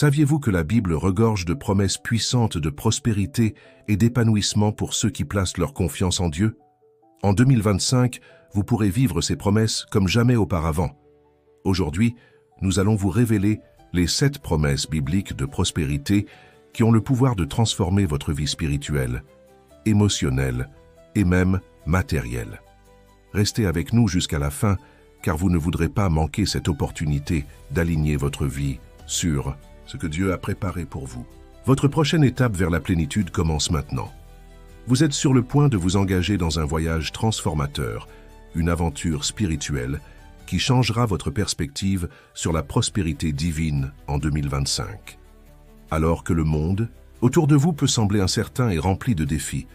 Saviez-vous que la Bible regorge de promesses puissantes de prospérité et d'épanouissement pour ceux qui placent leur confiance en Dieu? En 2025, vous pourrez vivre ces promesses comme jamais auparavant. Aujourd'hui, nous allons vous révéler les 7 promesses bibliques de prospérité qui ont le pouvoir de transformer votre vie spirituelle, émotionnelle et même matérielle. Restez avec nous jusqu'à la fin, car vous ne voudrez pas manquer cette opportunité d'aligner votre vie sur ce que Dieu a préparé pour vous. Votre prochaine étape vers la plénitude commence maintenant. Vous êtes sur le point de vous engager dans un voyage transformateur, une aventure spirituelle qui changera votre perspective sur la prospérité divine en 2025. Alors que le monde autour de vous peut sembler incertain et rempli de défis,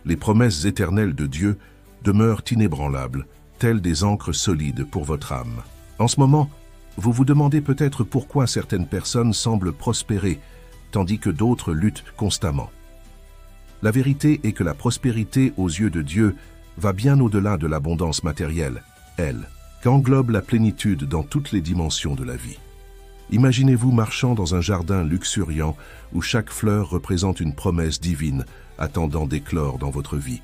les promesses éternelles de Dieu demeurent inébranlables, telles des ancres solides pour votre âme. En ce moment, vous vous demandez peut-être pourquoi certaines personnes semblent prospérer, tandis que d'autres luttent constamment. La vérité est que la prospérité aux yeux de Dieu va bien au-delà de l'abondance matérielle, elle, qu'englobe la plénitude dans toutes les dimensions de la vie. Imaginez-vous marchant dans un jardin luxuriant où chaque fleur représente une promesse divine attendant d'éclore dans votre vie.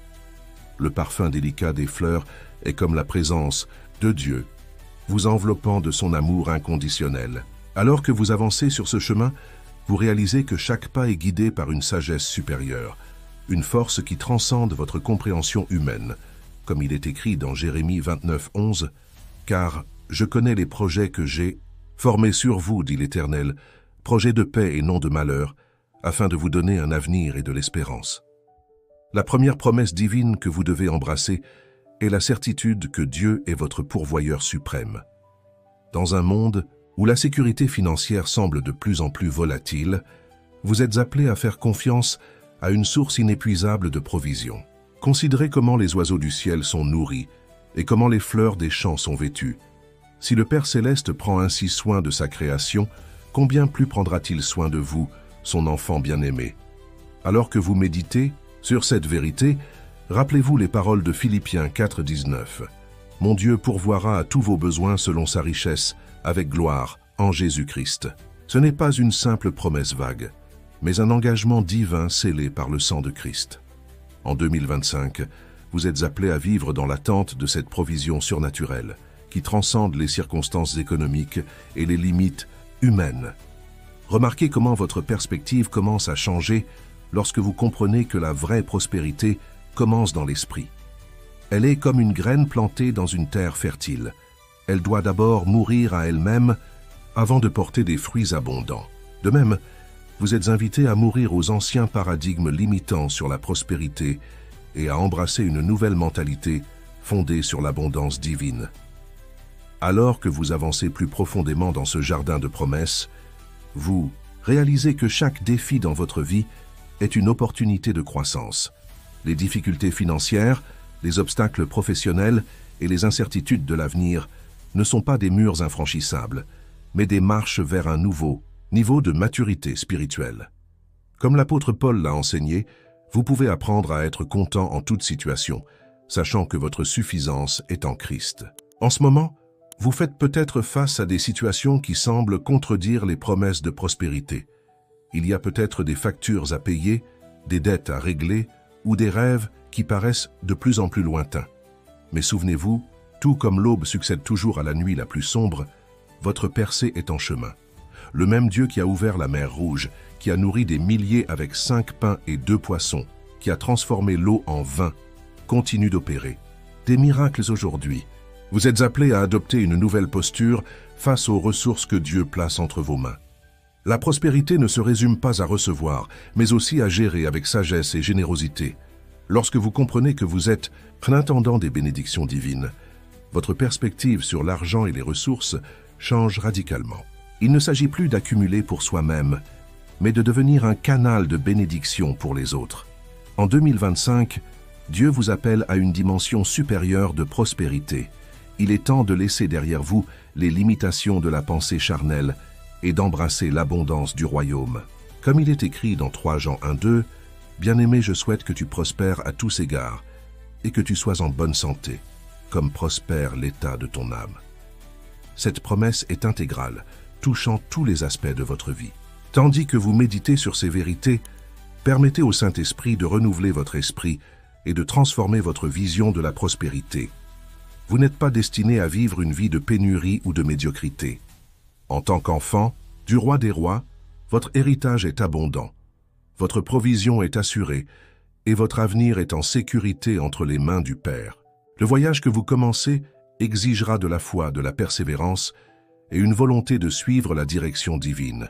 Le parfum délicat des fleurs est comme la présence de Dieu, vous enveloppant de son amour inconditionnel. Alors que vous avancez sur ce chemin, vous réalisez que chaque pas est guidé par une sagesse supérieure, une force qui transcende votre compréhension humaine, comme il est écrit dans Jérémie 29:11, « Car je connais les projets que j'ai formés sur vous, dit l'Éternel, projets de paix et non de malheur, afin de vous donner un avenir et de l'espérance. » La première promesse divine que vous devez embrasser est la certitude que Dieu est votre pourvoyeur suprême. Dans un monde où la sécurité financière semble de plus en plus volatile, vous êtes appelé à faire confiance à une source inépuisable de provisions. Considérez comment les oiseaux du ciel sont nourris et comment les fleurs des champs sont vêtues. Si le Père Céleste prend ainsi soin de sa création, combien plus prendra-t-il soin de vous, son enfant bien-aimé? Alors que vous méditez sur cette vérité, rappelez-vous les paroles de Philippiens 4:19. « Mon Dieu pourvoira à tous vos besoins selon sa richesse, avec gloire, en Jésus-Christ. » Ce n'est pas une simple promesse vague, mais un engagement divin scellé par le sang de Christ. En 2025, vous êtes appelés à vivre dans l'attente de cette provision surnaturelle, qui transcende les circonstances économiques et les limites humaines. Remarquez comment votre perspective commence à changer lorsque vous comprenez que la vraie prospérité commence dans l'esprit. Elle est comme une graine plantée dans une terre fertile. Elle doit d'abord mourir à elle-même avant de porter des fruits abondants. De même, vous êtes invités à mourir aux anciens paradigmes limitants sur la prospérité et à embrasser une nouvelle mentalité fondée sur l'abondance divine. Alors que vous avancez plus profondément dans ce jardin de promesses, vous réalisez que chaque défi dans votre vie est une opportunité de croissance. Les difficultés financières, les obstacles professionnels et les incertitudes de l'avenir ne sont pas des murs infranchissables, mais des marches vers un nouveau niveau de maturité spirituelle. Comme l'apôtre Paul l'a enseigné, vous pouvez apprendre à être content en toute situation, sachant que votre suffisance est en Christ. En ce moment, vous faites peut-être face à des situations qui semblent contredire les promesses de prospérité. Il y a peut-être des factures à payer, des dettes à régler ou des rêves qui paraissent de plus en plus lointains. Mais souvenez-vous, tout comme l'aube succède toujours à la nuit la plus sombre, votre percée est en chemin. Le même Dieu qui a ouvert la mer Rouge, qui a nourri des milliers avec 5 pains et 2 poissons, qui a transformé l'eau en vin, continue d'opérer. Des miracles aujourd'hui. Vous êtes appelés à adopter une nouvelle posture face aux ressources que Dieu place entre vos mains. La prospérité ne se résume pas à recevoir, mais aussi à gérer avec sagesse et générosité. Lorsque vous comprenez que vous êtes l'intendant des bénédictions divines, votre perspective sur l'argent et les ressources change radicalement. Il ne s'agit plus d'accumuler pour soi-même, mais de devenir un canal de bénédiction pour les autres. En 2025, Dieu vous appelle à une dimension supérieure de prospérité. Il est temps de laisser derrière vous les limitations de la pensée charnelle et d'embrasser l'abondance du royaume. Comme il est écrit dans 3 Jean 1:2, « Bien-aimé, je souhaite que tu prospères à tous égards et que tu sois en bonne santé, comme prospère l'état de ton âme. » Cette promesse est intégrale, touchant tous les aspects de votre vie. Tandis que vous méditez sur ces vérités, permettez au Saint-Esprit de renouveler votre esprit et de transformer votre vision de la prospérité. Vous n'êtes pas destiné à vivre une vie de pénurie ou de médiocrité. En tant qu'enfant du roi des rois, votre héritage est abondant, votre provision est assurée et votre avenir est en sécurité entre les mains du Père. Le voyage que vous commencez exigera de la foi, de la persévérance et une volonté de suivre la direction divine.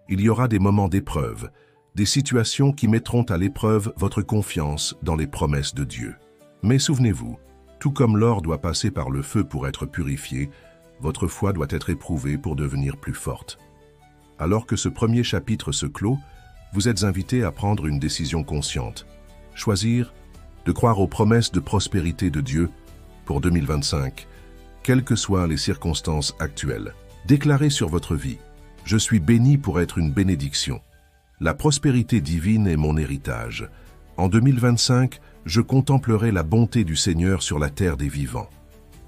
Il y aura des moments d'épreuve, des situations qui mettront à l'épreuve votre confiance dans les promesses de Dieu. Mais souvenez-vous, tout comme l'or doit passer par le feu pour être purifié, votre foi doit être éprouvée pour devenir plus forte. Alors que ce premier chapitre se clôt, vous êtes invité à prendre une décision consciente. Choisir de croire aux promesses de prospérité de Dieu pour 2025, quelles que soient les circonstances actuelles. Déclarez sur votre vie « Je suis béni pour être une bénédiction. La prospérité divine est mon héritage. En 2025, je contemplerai la bonté du Seigneur sur la terre des vivants. »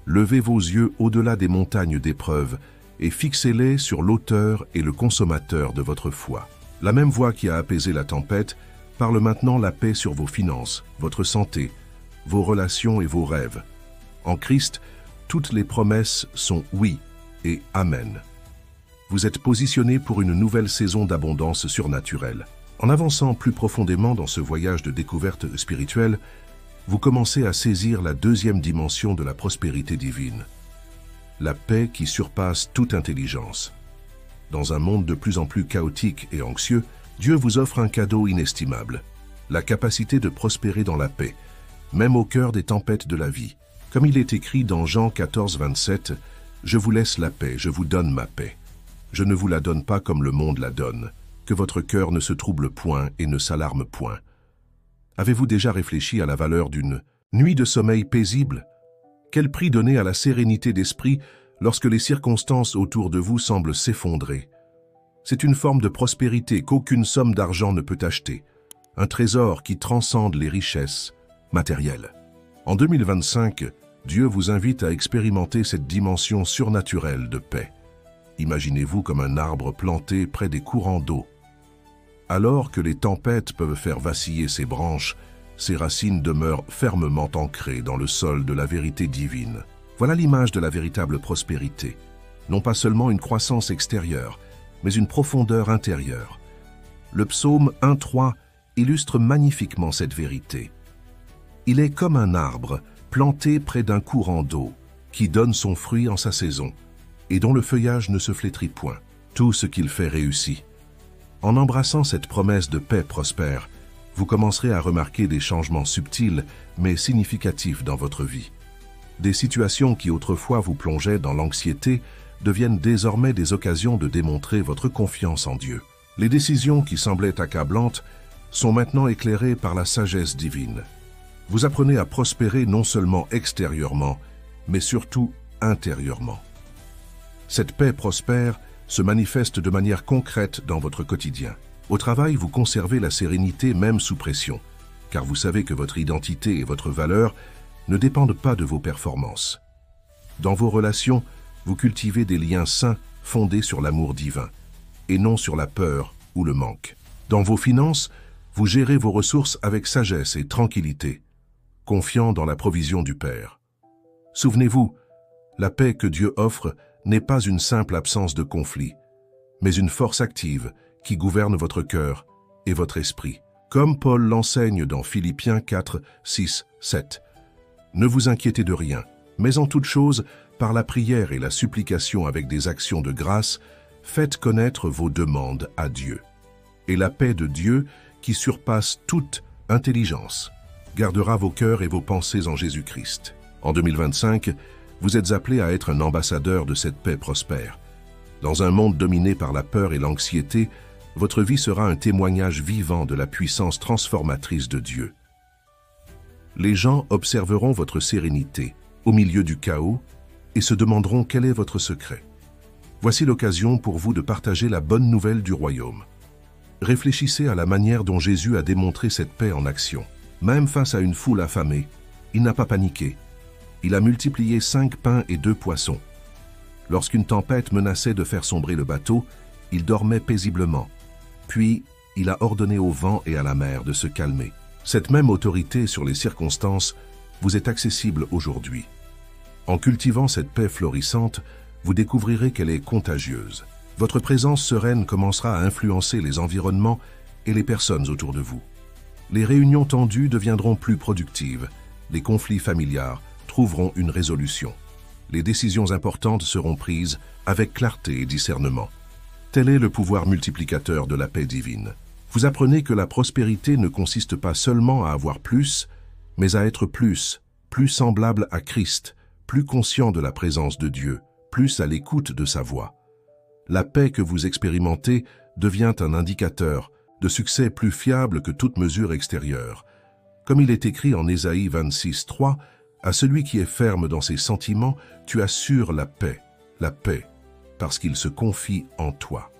Levez vos yeux au-delà des montagnes d'épreuves et fixez-les sur l'auteur et le consommateur de votre foi. La même voix qui a apaisé la tempête parle maintenant la paix sur vos finances, votre santé, vos relations et vos rêves. En Christ, toutes les promesses sont oui et amen. Vous êtes positionné pour une nouvelle saison d'abondance surnaturelle. En avançant plus profondément dans ce voyage de découverte spirituelle, vous commencez à saisir la deuxième dimension de la prospérité divine. La paix qui surpasse toute intelligence. Dans un monde de plus en plus chaotique et anxieux, Dieu vous offre un cadeau inestimable, la capacité de prospérer dans la paix, même au cœur des tempêtes de la vie. Comme il est écrit dans Jean 14, 27, « Je vous laisse la paix, je vous donne ma paix. Je ne vous la donne pas comme le monde la donne, que votre cœur ne se trouble point et ne s'alarme point. » Avez-vous déjà réfléchi à la valeur d'une nuit de sommeil paisible? Quel prix donner à la sérénité d'esprit lorsque les circonstances autour de vous semblent s'effondrer? C'est une forme de prospérité qu'aucune somme d'argent ne peut acheter, un trésor qui transcende les richesses matérielles. En 2025, Dieu vous invite à expérimenter cette dimension surnaturelle de paix. Imaginez-vous comme un arbre planté près des courants d'eau. Alors que les tempêtes peuvent faire vaciller ses branches, ses racines demeurent fermement ancrées dans le sol de la vérité divine. Voilà l'image de la véritable prospérité. Non pas seulement une croissance extérieure, mais une profondeur intérieure. Le psaume 1:3 illustre magnifiquement cette vérité. Il est comme un arbre planté près d'un courant d'eau, qui donne son fruit en sa saison, et dont le feuillage ne se flétrit point. Tout ce qu'il fait réussit. En embrassant cette promesse de paix prospère, vous commencerez à remarquer des changements subtils mais significatifs dans votre vie. Des situations qui autrefois vous plongeaient dans l'anxiété deviennent désormais des occasions de démontrer votre confiance en Dieu. Les décisions qui semblaient accablantes sont maintenant éclairées par la sagesse divine. Vous apprenez à prospérer non seulement extérieurement, mais surtout intérieurement. Cette paix prospère se manifeste de manière concrète dans votre quotidien. Au travail, vous conservez la sérénité même sous pression, car vous savez que votre identité et votre valeur ne dépendent pas de vos performances. Dans vos relations, vous cultivez des liens sains fondés sur l'amour divin, et non sur la peur ou le manque. Dans vos finances, vous gérez vos ressources avec sagesse et tranquillité, confiant dans la provision du Père. Souvenez-vous, la paix que Dieu offre n'est pas une simple absence de conflit, mais une force active qui gouverne votre cœur et votre esprit. Comme Paul l'enseigne dans Philippiens 4, 6, 7. Ne vous inquiétez de rien, mais en toute chose, par la prière et la supplication avec des actions de grâce, faites connaître vos demandes à Dieu. Et la paix de Dieu, qui surpasse toute intelligence, gardera vos cœurs et vos pensées en Jésus-Christ. En 2025, vous êtes appelé à être un ambassadeur de cette paix prospère. Dans un monde dominé par la peur et l'anxiété, votre vie sera un témoignage vivant de la puissance transformatrice de Dieu. Les gens observeront votre sérénité au milieu du chaos et se demanderont quel est votre secret. Voici l'occasion pour vous de partager la bonne nouvelle du royaume. Réfléchissez à la manière dont Jésus a démontré cette paix en action. Même face à une foule affamée, il n'a pas paniqué. Il a multiplié 5 pains et 2 poissons. Lorsqu'une tempête menaçait de faire sombrer le bateau, il dormait paisiblement, Puis, il a ordonné au vent et à la mer de se calmer. Cette même autorité sur les circonstances vous est accessible aujourd'hui. En cultivant cette paix florissante, vous découvrirez qu'elle est contagieuse. Votre présence sereine commencera à influencer les environnements et les personnes autour de vous. Les réunions tendues deviendront plus productives. Les conflits familiaux trouveront une résolution. Les décisions importantes seront prises avec clarté et discernement. Tel est le pouvoir multiplicateur de la paix divine. Vous apprenez que la prospérité ne consiste pas seulement à avoir plus, mais à être plus semblable à Christ, plus conscient de la présence de Dieu, plus à l'écoute de sa voix. La paix que vous expérimentez devient un indicateur de succès plus fiable que toute mesure extérieure. Comme il est écrit en Ésaïe 26:3, « À celui qui est ferme dans ses sentiments, tu assures la paix, parce qu'il se confie en toi. »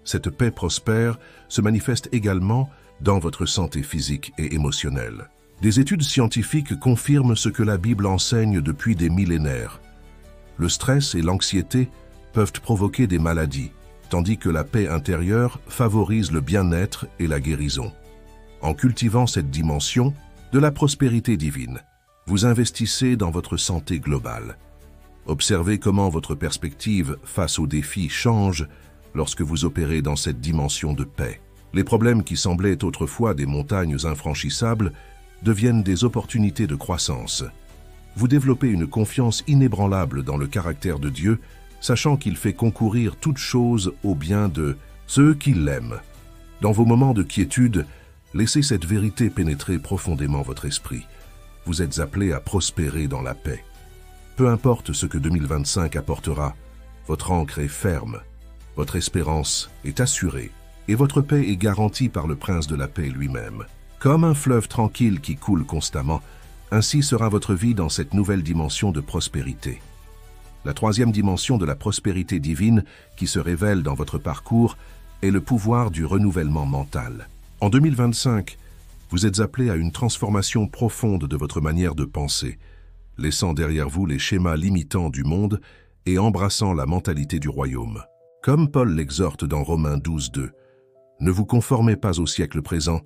Cette paix prospère se manifeste également dans votre santé physique et émotionnelle. Des études scientifiques confirment ce que la Bible enseigne depuis des millénaires. Le stress et l'anxiété peuvent provoquer des maladies, tandis que la paix intérieure favorise le bien-être et la guérison. En cultivant cette dimension de la prospérité divine, vous investissez dans votre santé globale. Observez comment votre perspective face aux défis change lorsque vous opérez dans cette dimension de paix. Les problèmes qui semblaient autrefois des montagnes infranchissables deviennent des opportunités de croissance. Vous développez une confiance inébranlable dans le caractère de Dieu, sachant qu'il fait concourir toutes choses au bien de ceux qui l'aiment. Dans vos moments de quiétude, laissez cette vérité pénétrer profondément votre esprit. Vous êtes appelés à prospérer dans la paix. Peu importe ce que 2025 apportera, votre ancre est ferme, votre espérance est assurée et votre paix est garantie par le Prince de la paix lui-même. Comme un fleuve tranquille qui coule constamment, ainsi sera votre vie dans cette nouvelle dimension de prospérité. La troisième dimension de la prospérité divine qui se révèle dans votre parcours est le pouvoir du renouvellement mental. En 2025, vous êtes appelés à une transformation profonde de votre manière de penser, laissant derrière vous les schémas limitants du monde et embrassant la mentalité du royaume. Comme Paul l'exhorte dans Romains 12:2, « Ne vous conformez pas au siècle présent,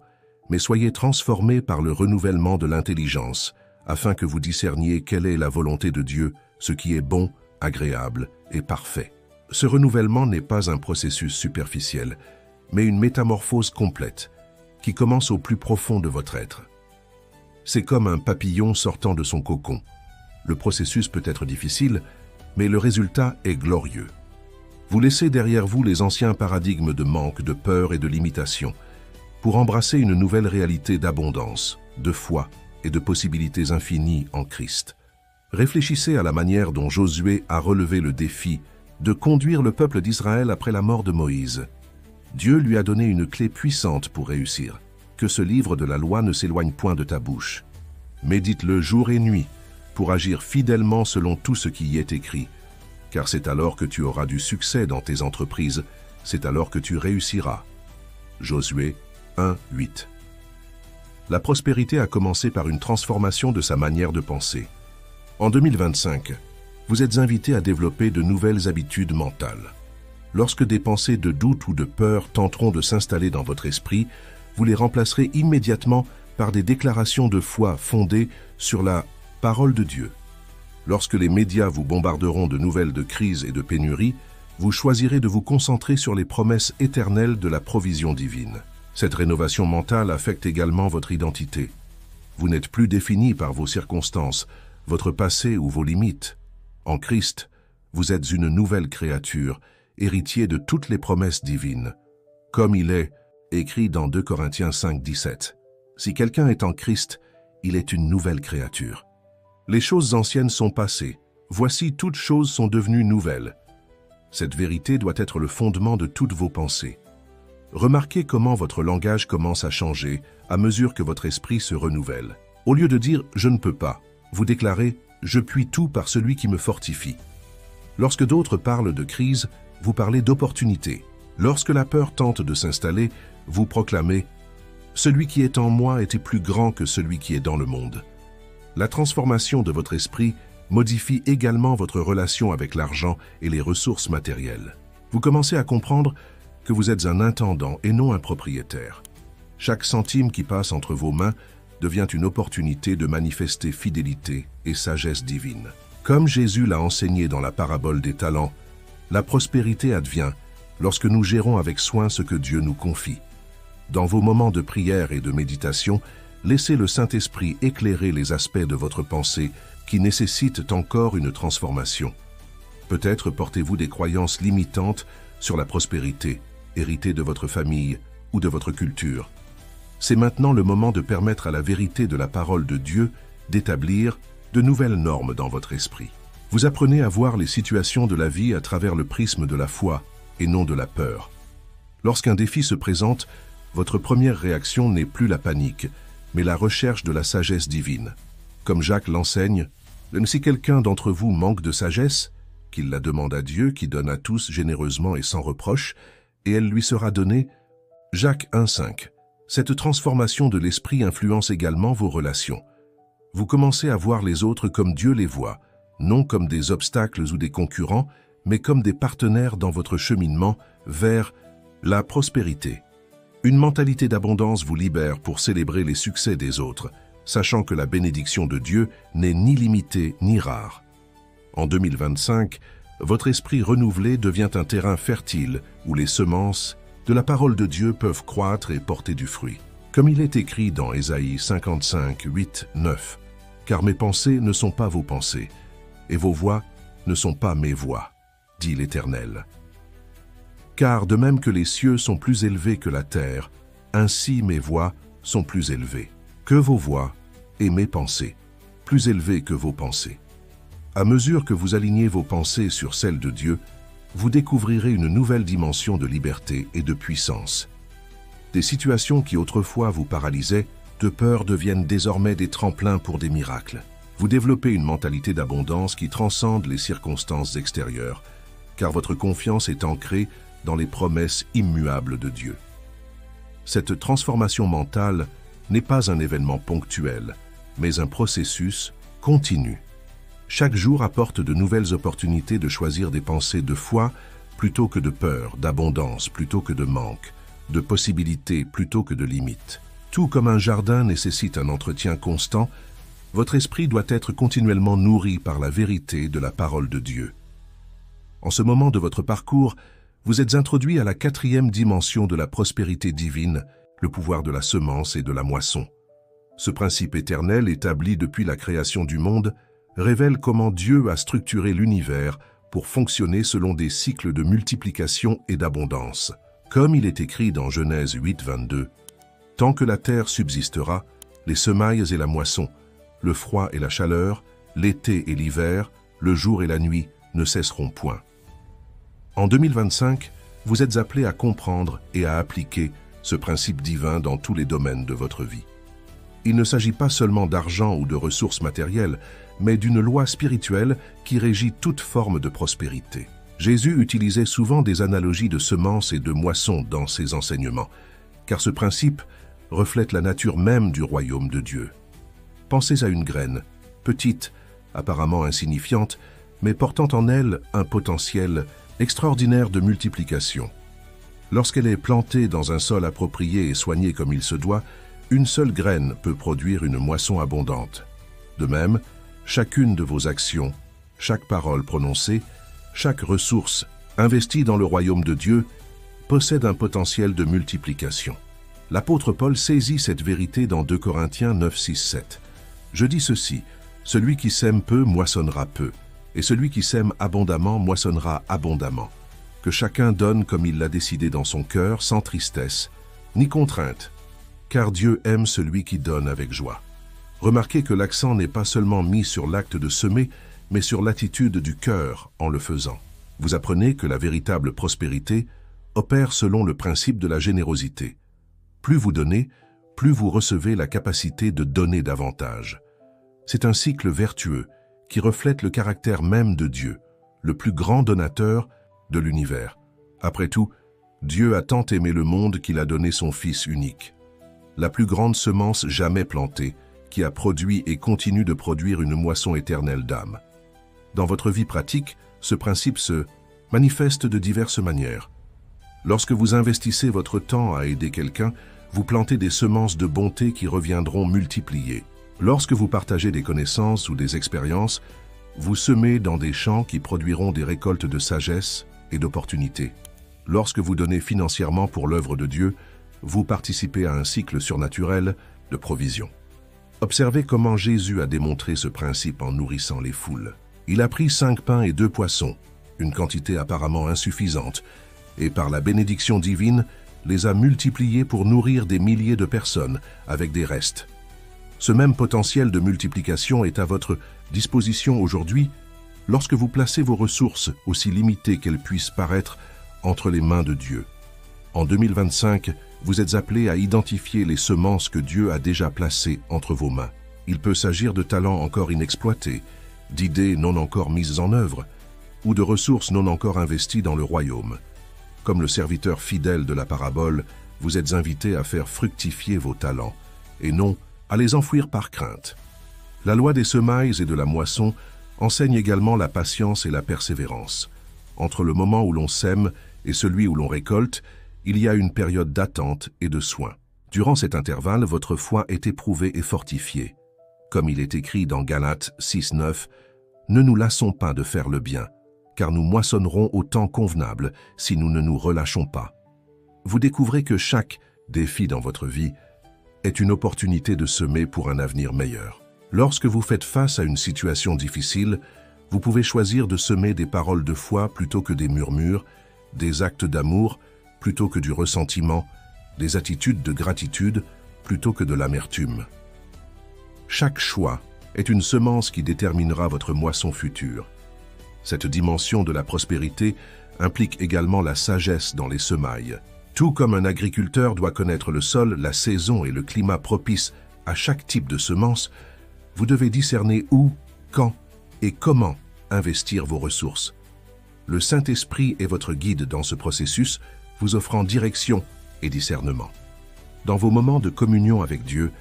mais soyez transformés par le renouvellement de l'intelligence, afin que vous discerniez quelle est la volonté de Dieu, ce qui est bon, agréable et parfait. » Ce renouvellement n'est pas un processus superficiel, mais une métamorphose complète, qui commence au plus profond de votre être. C'est comme un papillon sortant de son cocon. Le processus peut être difficile, mais le résultat est glorieux. Vous laissez derrière vous les anciens paradigmes de manque, de peur et de limitation, pour embrasser une nouvelle réalité d'abondance, de foi et de possibilités infinies en Christ. Réfléchissez à la manière dont Josué a relevé le défi de conduire le peuple d'Israël après la mort de Moïse. Dieu lui a donné une clé puissante pour réussir. Que ce livre de la loi ne s'éloigne point de ta bouche. Médite-le jour et nuit pour agir fidèlement selon tout ce qui y est écrit, car c'est alors que tu auras du succès dans tes entreprises, c'est alors que tu réussiras. Josué 1:8. La prospérité a commencé par une transformation de sa manière de penser. En 2025, vous êtes invités à développer de nouvelles habitudes mentales. Lorsque des pensées de doute ou de peur tenteront de s'installer dans votre esprit, vous les remplacerez immédiatement par des déclarations de foi fondées sur la parole de Dieu. Lorsque les médias vous bombarderont de nouvelles de crise et de pénurie, vous choisirez de vous concentrer sur les promesses éternelles de la provision divine. Cette rénovation mentale affecte également votre identité. Vous n'êtes plus défini par vos circonstances, votre passé ou vos limites. En Christ, vous êtes une nouvelle créature, héritier de toutes les promesses divines. Comme il est écrit dans 2 Corinthiens 5:17. Si quelqu'un est en Christ, il est une nouvelle créature. Les choses anciennes sont passées. Voici, toutes choses sont devenues nouvelles. Cette vérité doit être le fondement de toutes vos pensées. Remarquez comment votre langage commence à changer à mesure que votre esprit se renouvelle. Au lieu de dire « je ne peux pas », vous déclarez « je puis tout par celui qui me fortifie ». Lorsque d'autres parlent de crise, vous parlez d'opportunité. Lorsque la peur tente de s'installer, vous proclamez « celui qui est en moi était plus grand que celui qui est dans le monde ». La transformation de votre esprit modifie également votre relation avec l'argent et les ressources matérielles. Vous commencez à comprendre que vous êtes un intendant et non un propriétaire. Chaque centime qui passe entre vos mains devient une opportunité de manifester fidélité et sagesse divine. Comme Jésus l'a enseigné dans la parabole des talents, la prospérité advient lorsque nous gérons avec soin ce que Dieu nous confie. Dans vos moments de prière et de méditation, laissez le Saint-Esprit éclairer les aspects de votre pensée qui nécessitent encore une transformation. Peut-être portez-vous des croyances limitantes sur la prospérité, héritées de votre famille ou de votre culture. C'est maintenant le moment de permettre à la vérité de la parole de Dieu d'établir de nouvelles normes dans votre esprit. Vous apprenez à voir les situations de la vie à travers le prisme de la foi et non de la peur. Lorsqu'un défi se présente, votre première réaction n'est plus la panique, mais la recherche de la sagesse divine. Comme Jacques l'enseigne, même si quelqu'un d'entre vous manque de sagesse, qu'il la demande à Dieu qui donne à tous généreusement et sans reproche, et elle lui sera donnée. Jacques 1,5. Cette transformation de l'esprit influence également vos relations. Vous commencez à voir les autres comme Dieu les voit, non comme des obstacles ou des concurrents, mais comme des partenaires dans votre cheminement vers la prospérité. Une mentalité d'abondance vous libère pour célébrer les succès des autres, sachant que la bénédiction de Dieu n'est ni limitée ni rare. En 2025, votre esprit renouvelé devient un terrain fertile où les semences de la parole de Dieu peuvent croître et porter du fruit. Comme il est écrit dans Ésaïe 55, 8, 9, « Car mes pensées ne sont pas vos pensées, et vos voix ne sont pas mes voix, dit l'Éternel. Car de même que les cieux sont plus élevés que la terre, ainsi mes voix sont plus élevées que vos voix et mes pensées, plus élevées que vos pensées. À mesure que vous alignez vos pensées sur celles de Dieu, vous découvrirez une nouvelle dimension de liberté et de puissance. Des situations qui autrefois vous paralysaient, de peur deviennent désormais des tremplins pour des miracles. Vous développez une mentalité d'abondance qui transcende les circonstances extérieures, car votre confiance est ancrée dans les promesses immuables de Dieu. Cette transformation mentale n'est pas un événement ponctuel, mais un processus continu. Chaque jour apporte de nouvelles opportunités de choisir des pensées de foi plutôt que de peur, d'abondance plutôt que de manque, de possibilités plutôt que de limites. Tout comme un jardin nécessite un entretien constant, votre esprit doit être continuellement nourri par la vérité de la parole de Dieu. En ce moment de votre parcours, vous êtes introduit à la 4e dimension de la prospérité divine, le pouvoir de la semence et de la moisson. Ce principe éternel, établi depuis la création du monde, révèle comment Dieu a structuré l'univers pour fonctionner selon des cycles de multiplication et d'abondance. Comme il est écrit dans Genèse 8, 22, « Tant que la terre subsistera, les semailles et la moisson, le froid et la chaleur, l'été et l'hiver, le jour et la nuit ne cesseront point. » En 2025, vous êtes appelés à comprendre et à appliquer ce principe divin dans tous les domaines de votre vie. Il ne s'agit pas seulement d'argent ou de ressources matérielles, mais d'une loi spirituelle qui régit toute forme de prospérité. Jésus utilisait souvent des analogies de semences et de moissons dans ses enseignements, car ce principe reflète la nature même du royaume de Dieu. Pensez à une graine, petite, apparemment insignifiante, mais portant en elle un potentiel extraordinaire de multiplication. Lorsqu'elle est plantée dans un sol approprié et soignée comme il se doit, une seule graine peut produire une moisson abondante. De même, chacune de vos actions, chaque parole prononcée, chaque ressource investie dans le royaume de Dieu possède un potentiel de multiplication. L'apôtre Paul saisit cette vérité dans 2 Corinthiens 9, 6, 7. « Je dis ceci, celui qui sème peu moissonnera peu, et celui qui sème abondamment moissonnera abondamment. Que chacun donne comme il l'a décidé dans son cœur, sans tristesse, ni contrainte, car Dieu aime celui qui donne avec joie. » Remarquez que l'accent n'est pas seulement mis sur l'acte de semer, mais sur l'attitude du cœur en le faisant. Vous apprenez que la véritable prospérité opère selon le principe de la générosité. Plus vous donnez, plus vous recevez la capacité de donner davantage. C'est un cycle vertueux qui reflète le caractère même de Dieu, le plus grand donateur de l'univers. Après tout, Dieu a tant aimé le monde qu'il a donné son Fils unique. La plus grande semence jamais plantée, qui a produit et continue de produire une moisson éternelle d'âme. Dans votre vie pratique, ce principe se manifeste de diverses manières. Lorsque vous investissez votre temps à aider quelqu'un, vous plantez des semences de bonté qui reviendront multipliées. Lorsque vous partagez des connaissances ou des expériences, vous semez dans des champs qui produiront des récoltes de sagesse et d'opportunités. Lorsque vous donnez financièrement pour l'œuvre de Dieu, vous participez à un cycle surnaturel de provision. Observez comment Jésus a démontré ce principe en nourrissant les foules. Il a pris 5 pains et 2 poissons, une quantité apparemment insuffisante, et par la bénédiction divine, les a multipliés pour nourrir des milliers de personnes avec des restes. Ce même potentiel de multiplication est à votre disposition aujourd'hui lorsque vous placez vos ressources, aussi limitées qu'elles puissent paraître, entre les mains de Dieu. En 2025, vous êtes appelés à identifier les semences que Dieu a déjà placées entre vos mains. Il peut s'agir de talents encore inexploités, d'idées non encore mises en œuvre, ou de ressources non encore investies dans le royaume. Comme le serviteur fidèle de la parabole, vous êtes invités à faire fructifier vos talents, et non à les enfouir par crainte. La loi des semailles et de la moisson enseigne également la patience et la persévérance. Entre le moment où l'on sème et celui où l'on récolte, il y a une période d'attente et de soin. Durant cet intervalle, votre foi est éprouvée et fortifiée. Comme il est écrit dans Galates 6:9, « Ne nous lassons pas de faire le bien, car nous moissonnerons au temps convenable si nous ne nous relâchons pas. » Vous découvrez que chaque défi dans votre vie est une opportunité de semer pour un avenir meilleur. Lorsque vous faites face à une situation difficile, vous pouvez choisir de semer des paroles de foi plutôt que des murmures, des actes d'amour plutôt que du ressentiment, des attitudes de gratitude plutôt que de l'amertume. Chaque choix est une semence qui déterminera votre moisson future. Cette dimension de la prospérité implique également la sagesse dans les semailles. Tout comme un agriculteur doit connaître le sol, la saison et le climat propice à chaque type de semence, vous devez discerner où, quand et comment investir vos ressources. Le Saint-Esprit est votre guide dans ce processus, vous offrant direction et discernement. Dans vos moments de communion avec Dieu,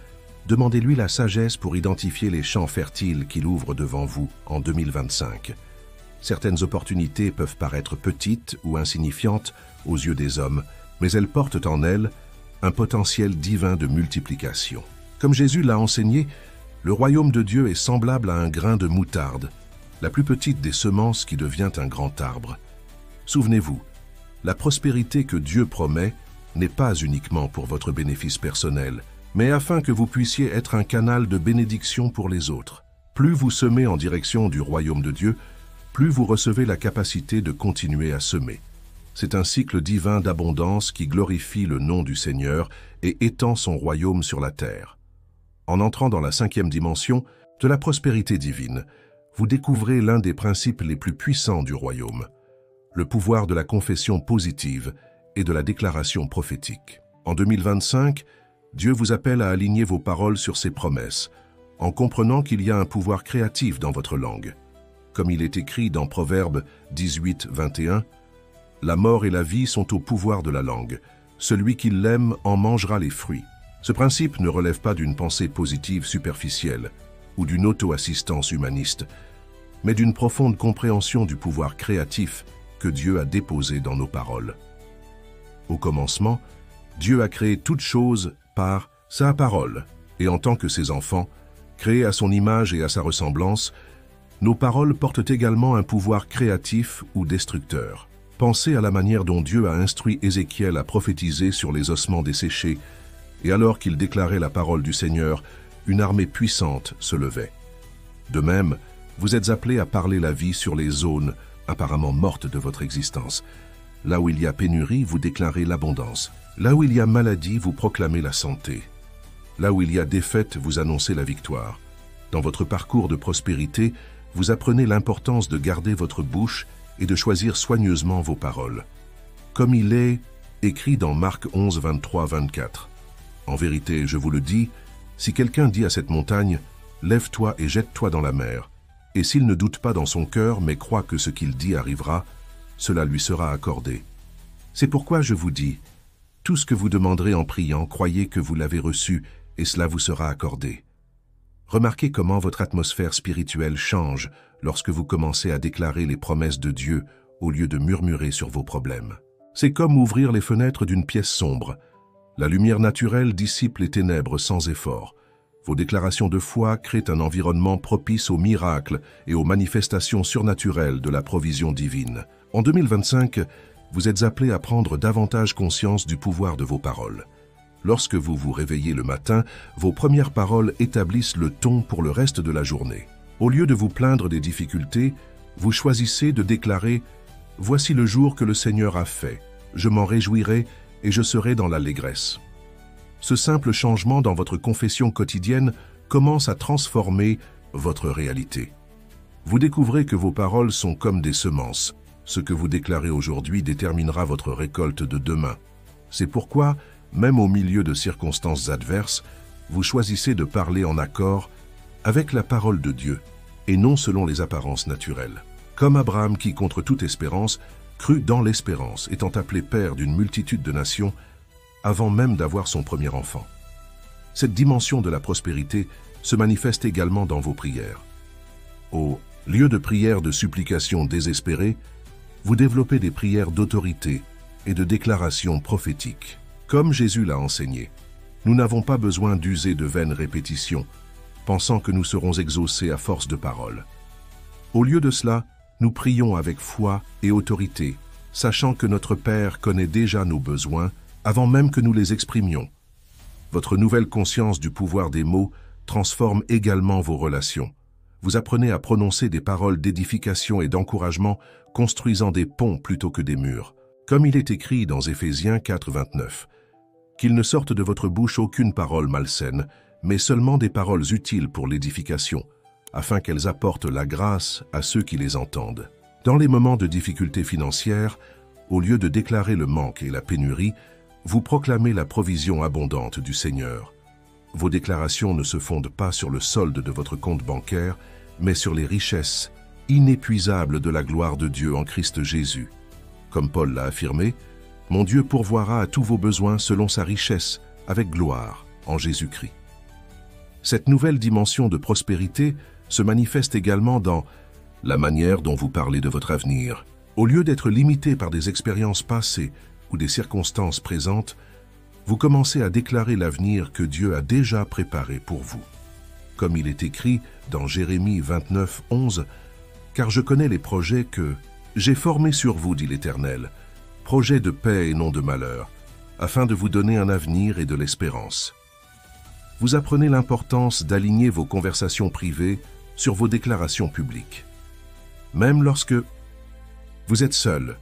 demandez-lui la sagesse pour identifier les champs fertiles qu'il ouvre devant vous en 2025. Certaines opportunités peuvent paraître petites ou insignifiantes aux yeux des hommes, mais elles portent en elles un potentiel divin de multiplication. Comme Jésus l'a enseigné, le royaume de Dieu est semblable à un grain de moutarde, la plus petite des semences qui devient un grand arbre. Souvenez-vous, la prospérité que Dieu promet n'est pas uniquement pour votre bénéfice personnel, mais afin que vous puissiez être un canal de bénédiction pour les autres. Plus vous semez en direction du royaume de Dieu, plus vous recevez la capacité de continuer à semer. C'est un cycle divin d'abondance qui glorifie le nom du Seigneur et étend son royaume sur la terre. En entrant dans la 5e dimension de la prospérité divine, vous découvrez l'un des principes les plus puissants du royaume, le pouvoir de la confession positive et de la déclaration prophétique. En 2025, Dieu vous appelle à aligner vos paroles sur ses promesses, en comprenant qu'il y a un pouvoir créatif dans votre langue. Comme il est écrit dans Proverbes 18:21, « La mort et la vie sont au pouvoir de la langue. Celui qui l'aime en mangera les fruits. » Ce principe ne relève pas d'une pensée positive superficielle ou d'une auto-assistance humaniste, mais d'une profonde compréhension du pouvoir créatif que Dieu a déposé dans nos paroles. Au commencement, Dieu a créé toutes choses par sa parole, et en tant que ses enfants, créés à son image et à sa ressemblance, nos paroles portent également un pouvoir créatif ou destructeur. Pensez à la manière dont Dieu a instruit Ézéchiel à prophétiser sur les ossements desséchés, et alors qu'il déclarait la parole du Seigneur, une armée puissante se levait. De même, vous êtes appelés à parler la vie sur les zones apparemment mortes de votre existence. Là où il y a pénurie, vous déclarez l'abondance. Là où il y a maladie, vous proclamez la santé. Là où il y a défaite, vous annoncez la victoire. Dans votre parcours de prospérité, vous apprenez l'importance de garder votre bouche et de choisir soigneusement vos paroles. Comme il est écrit dans Marc 11, 23-24. En vérité, je vous le dis, si quelqu'un dit à cette montagne, « Lève-toi et jette-toi dans la mer », et s'il ne doute pas dans son cœur, mais croit que ce qu'il dit arrivera, cela lui sera accordé. C'est pourquoi je vous dis, tout ce que vous demanderez en priant, croyez que vous l'avez reçu, et cela vous sera accordé. Remarquez comment votre atmosphère spirituelle change lorsque vous commencez à déclarer les promesses de Dieu au lieu de murmurer sur vos problèmes. C'est comme ouvrir les fenêtres d'une pièce sombre. La lumière naturelle dissipe les ténèbres sans effort. Vos déclarations de foi créent un environnement propice aux miracles et aux manifestations surnaturelles de la provision divine. En 2025, vous êtes appelés à prendre davantage conscience du pouvoir de vos paroles. Lorsque vous vous réveillez le matin, vos premières paroles établissent le ton pour le reste de la journée. Au lieu de vous plaindre des difficultés, vous choisissez de déclarer « Voici le jour que le Seigneur a fait. Je m'en réjouirai et je serai dans l'allégresse. » Ce simple changement dans votre confession quotidienne commence à transformer votre réalité. Vous découvrez que vos paroles sont comme des semences. Ce que vous déclarez aujourd'hui déterminera votre récolte de demain. C'est pourquoi, même au milieu de circonstances adverses, vous choisissez de parler en accord avec la parole de Dieu et non selon les apparences naturelles. Comme Abraham qui, contre toute espérance, crut dans l'espérance, étant appelé père d'une multitude de nations, avant même d'avoir son premier enfant. Cette dimension de la prospérité se manifeste également dans vos prières. Au lieu de prières de supplication désespérées, vous développez des prières d'autorité et de déclarations prophétiques. Comme Jésus l'a enseigné, nous n'avons pas besoin d'user de vaines répétitions, pensant que nous serons exaucés à force de paroles. Au lieu de cela, nous prions avec foi et autorité, sachant que notre Père connaît déjà nos besoins avant même que nous les exprimions. Votre nouvelle conscience du pouvoir des mots transforme également vos relations. Vous apprenez à prononcer des paroles d'édification et d'encouragement, construisant des ponts plutôt que des murs. Comme il est écrit dans Éphésiens 4, 29, « Qu'il ne sorte de votre bouche aucune parole malsaine, mais seulement des paroles utiles pour l'édification, afin qu'elles apportent la grâce à ceux qui les entendent. » Dans les moments de difficultés financières, au lieu de déclarer le manque et la pénurie, vous proclamez la provision abondante du Seigneur. Vos déclarations ne se fondent pas sur le solde de votre compte bancaire, mais sur les richesses inépuisables de la gloire de Dieu en Christ Jésus. Comme Paul l'a affirmé, « Mon Dieu pourvoira à tous vos besoins selon sa richesse, avec gloire, en Jésus-Christ. » Cette nouvelle dimension de prospérité se manifeste également dans la manière dont vous parlez de votre avenir. Au lieu d'être limité par des expériences passées ou des circonstances présentes, vous commencez à déclarer l'avenir que Dieu a déjà préparé pour vous. Comme il est écrit dans Jérémie 29, 11, « Car je connais les projets que j'ai formés sur vous, dit l'Éternel, projets de paix et non de malheur, afin de vous donner un avenir et de l'espérance. » Vous apprenez l'importance d'aligner vos conversations privées sur vos déclarations publiques. Même lorsque vous êtes seul,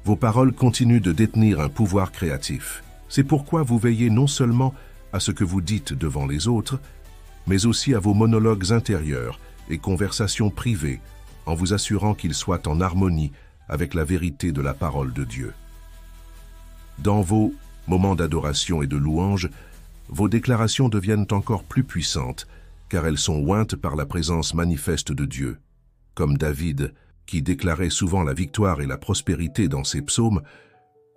vos paroles continuent de détenir un pouvoir créatif. C'est pourquoi vous veillez non seulement à ce que vous dites devant les autres, mais aussi à vos monologues intérieurs et conversations privées, en vous assurant qu'ils soient en harmonie avec la vérité de la parole de Dieu. Dans vos moments d'adoration et de louange, vos déclarations deviennent encore plus puissantes, car elles sont ointes par la présence manifeste de Dieu. Comme David, qui déclarait souvent la victoire et la prospérité dans ses psaumes,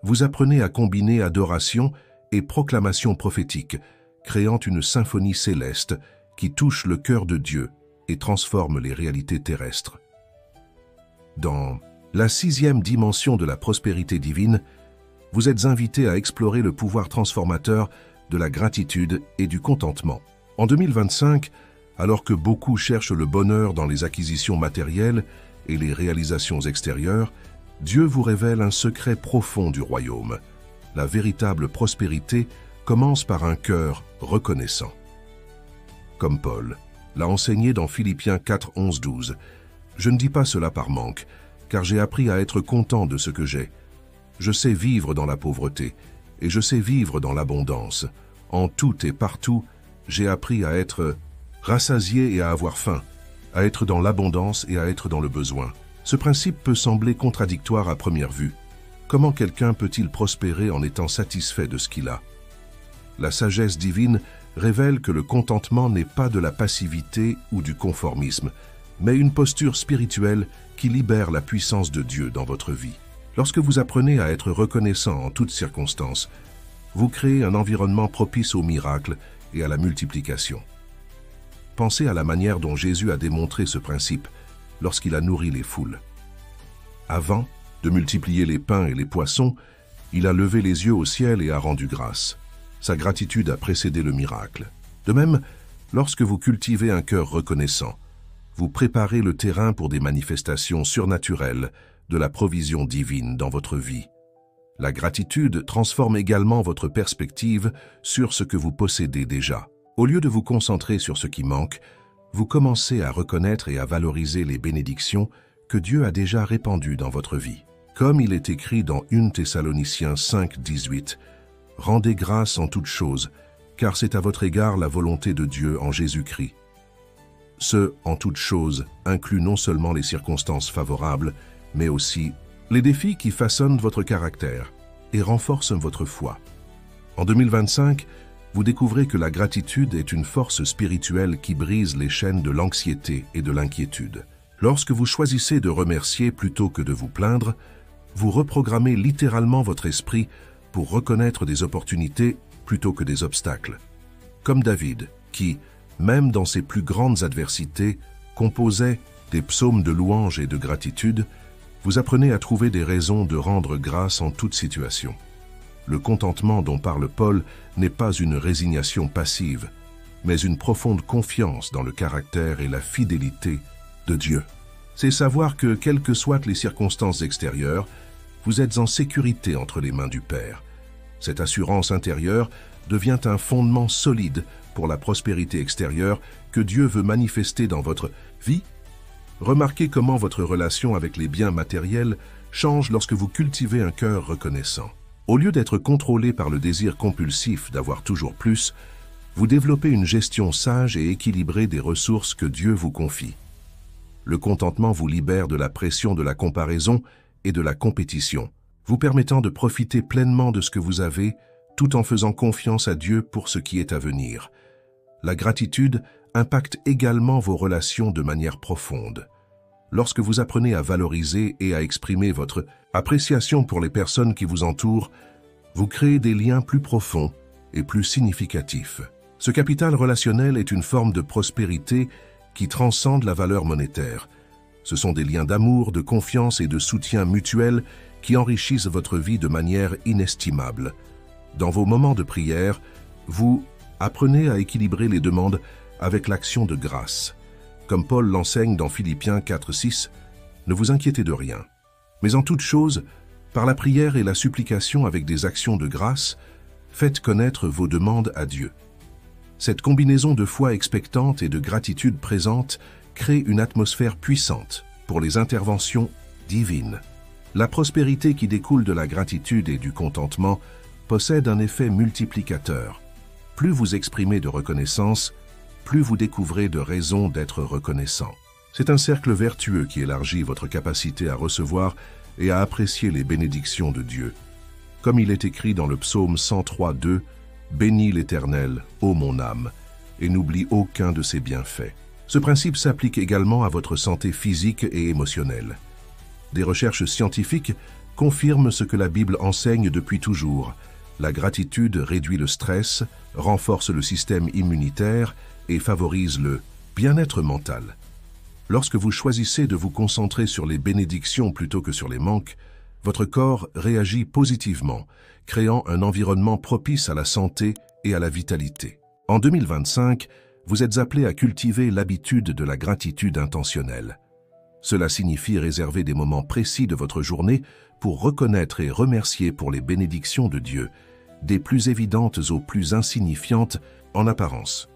vous apprenez à combiner adoration et proclamation prophétique, créant une symphonie céleste qui touche le cœur de Dieu et transforme les réalités terrestres. Dans la 6e dimension de la prospérité divine, vous êtes invités à explorer le pouvoir transformateur de la gratitude et du contentement. En 2025, alors que beaucoup cherchent le bonheur dans les acquisitions matérielles et les réalisations extérieures, Dieu vous révèle un secret profond du royaume. La véritable prospérité commence par un cœur reconnaissant. Comme Paul l'a enseigné dans Philippiens 4, 11, 12, « Je ne dis pas cela par manque, car j'ai appris à être content de ce que j'ai. Je sais vivre dans la pauvreté, et je sais vivre dans l'abondance. En tout et partout, j'ai appris à être rassasié et à avoir faim, à être dans l'abondance et à être dans le besoin. » Ce principe peut sembler contradictoire à première vue. Comment quelqu'un peut-il prospérer en étant satisfait de ce qu'il a? La sagesse divine révèle que le contentement n'est pas de la passivité ou du conformisme, mais une posture spirituelle qui libère la puissance de Dieu dans votre vie. Lorsque vous apprenez à être reconnaissant en toutes circonstances, vous créez un environnement propice aux miracles et à la multiplication. Pensez à la manière dont Jésus a démontré ce principe lorsqu'il a nourri les foules. Avant de multiplier les pains et les poissons, Il a levé les yeux au ciel et a rendu grâce. Sa gratitude a précédé le miracle. De même, lorsque vous cultivez un cœur reconnaissant, vous préparez le terrain pour des manifestations surnaturelles de la provision divine dans votre vie. La gratitude transforme également votre perspective sur ce que vous possédez déjà. Au lieu de vous concentrer sur ce qui manque, vous commencez à reconnaître et à valoriser les bénédictions que Dieu a déjà répandues dans votre vie. Comme il est écrit dans 1 Thessaloniciens 5, 18, « Rendez grâce en toutes choses, car c'est à votre égard la volonté de Dieu en Jésus-Christ. » Ce « en toutes choses » inclut non seulement les circonstances favorables, mais aussi les défis qui façonnent votre caractère et renforcent votre foi. En 2025, vous découvrez que la gratitude est une force spirituelle qui brise les chaînes de l'anxiété et de l'inquiétude. Lorsque vous choisissez de remercier plutôt que de vous plaindre, vous reprogrammez littéralement votre esprit pour reconnaître des opportunités plutôt que des obstacles. Comme David, qui, même dans ses plus grandes adversités, composait des psaumes de louange et de gratitude, vous apprenez à trouver des raisons de rendre grâce en toute situation. Le contentement dont parle Paul n'est pas une résignation passive, mais une profonde confiance dans le caractère et la fidélité de Dieu. C'est savoir que, quelles que soient les circonstances extérieures, vous êtes en sécurité entre les mains du Père. Cette assurance intérieure devient un fondement solide pour la prospérité extérieure que Dieu veut manifester dans votre vie. Remarquez comment votre relation avec les biens matériels change lorsque vous cultivez un cœur reconnaissant. Au lieu d'être contrôlé par le désir compulsif d'avoir toujours plus, vous développez une gestion sage et équilibrée des ressources que Dieu vous confie. Le contentement vous libère de la pression de la comparaison et de la compétition, vous permettant de profiter pleinement de ce que vous avez, tout en faisant confiance à Dieu pour ce qui est à venir. La gratitude impacte également vos relations de manière profonde. Lorsque vous apprenez à valoriser et à exprimer votre appréciation pour les personnes qui vous entourent, vous créez des liens plus profonds et plus significatifs. Ce capital relationnel est une forme de prospérité qui transcende la valeur monétaire. Ce sont des liens d'amour, de confiance et de soutien mutuel qui enrichissent votre vie de manière inestimable. Dans vos moments de prière, vous apprenez à équilibrer les demandes avec l'action de grâce. Comme Paul l'enseigne dans Philippiens 4:6, ne vous inquiétez de rien. Mais en toute chose, par la prière et la supplication avec des actions de grâce, faites connaître vos demandes à Dieu. Cette combinaison de foi expectante et de gratitude présente crée une atmosphère puissante pour les interventions divines. La prospérité qui découle de la gratitude et du contentement possède un effet multiplicateur. Plus vous exprimez de reconnaissance, plus vous découvrez de raisons d'être reconnaissant. C'est un cercle vertueux qui élargit votre capacité à recevoir et à apprécier les bénédictions de Dieu. Comme il est écrit dans le psaume 103:2, « Bénis l'Éternel, ô mon âme, et n'oublie aucun de ses bienfaits ». Ce principe s'applique également à votre santé physique et émotionnelle. Des recherches scientifiques confirment ce que la Bible enseigne depuis toujours. La gratitude réduit le stress, renforce le système immunitaire et favorise le bien-être mental. Lorsque vous choisissez de vous concentrer sur les bénédictions plutôt que sur les manques, votre corps réagit positivement, créant un environnement propice à la santé et à la vitalité. En 2025, vous êtes appelé à cultiver l'habitude de la gratitude intentionnelle. Cela signifie réserver des moments précis de votre journée pour reconnaître et remercier pour les bénédictions de Dieu, des plus évidentes aux plus insignifiantes en apparence.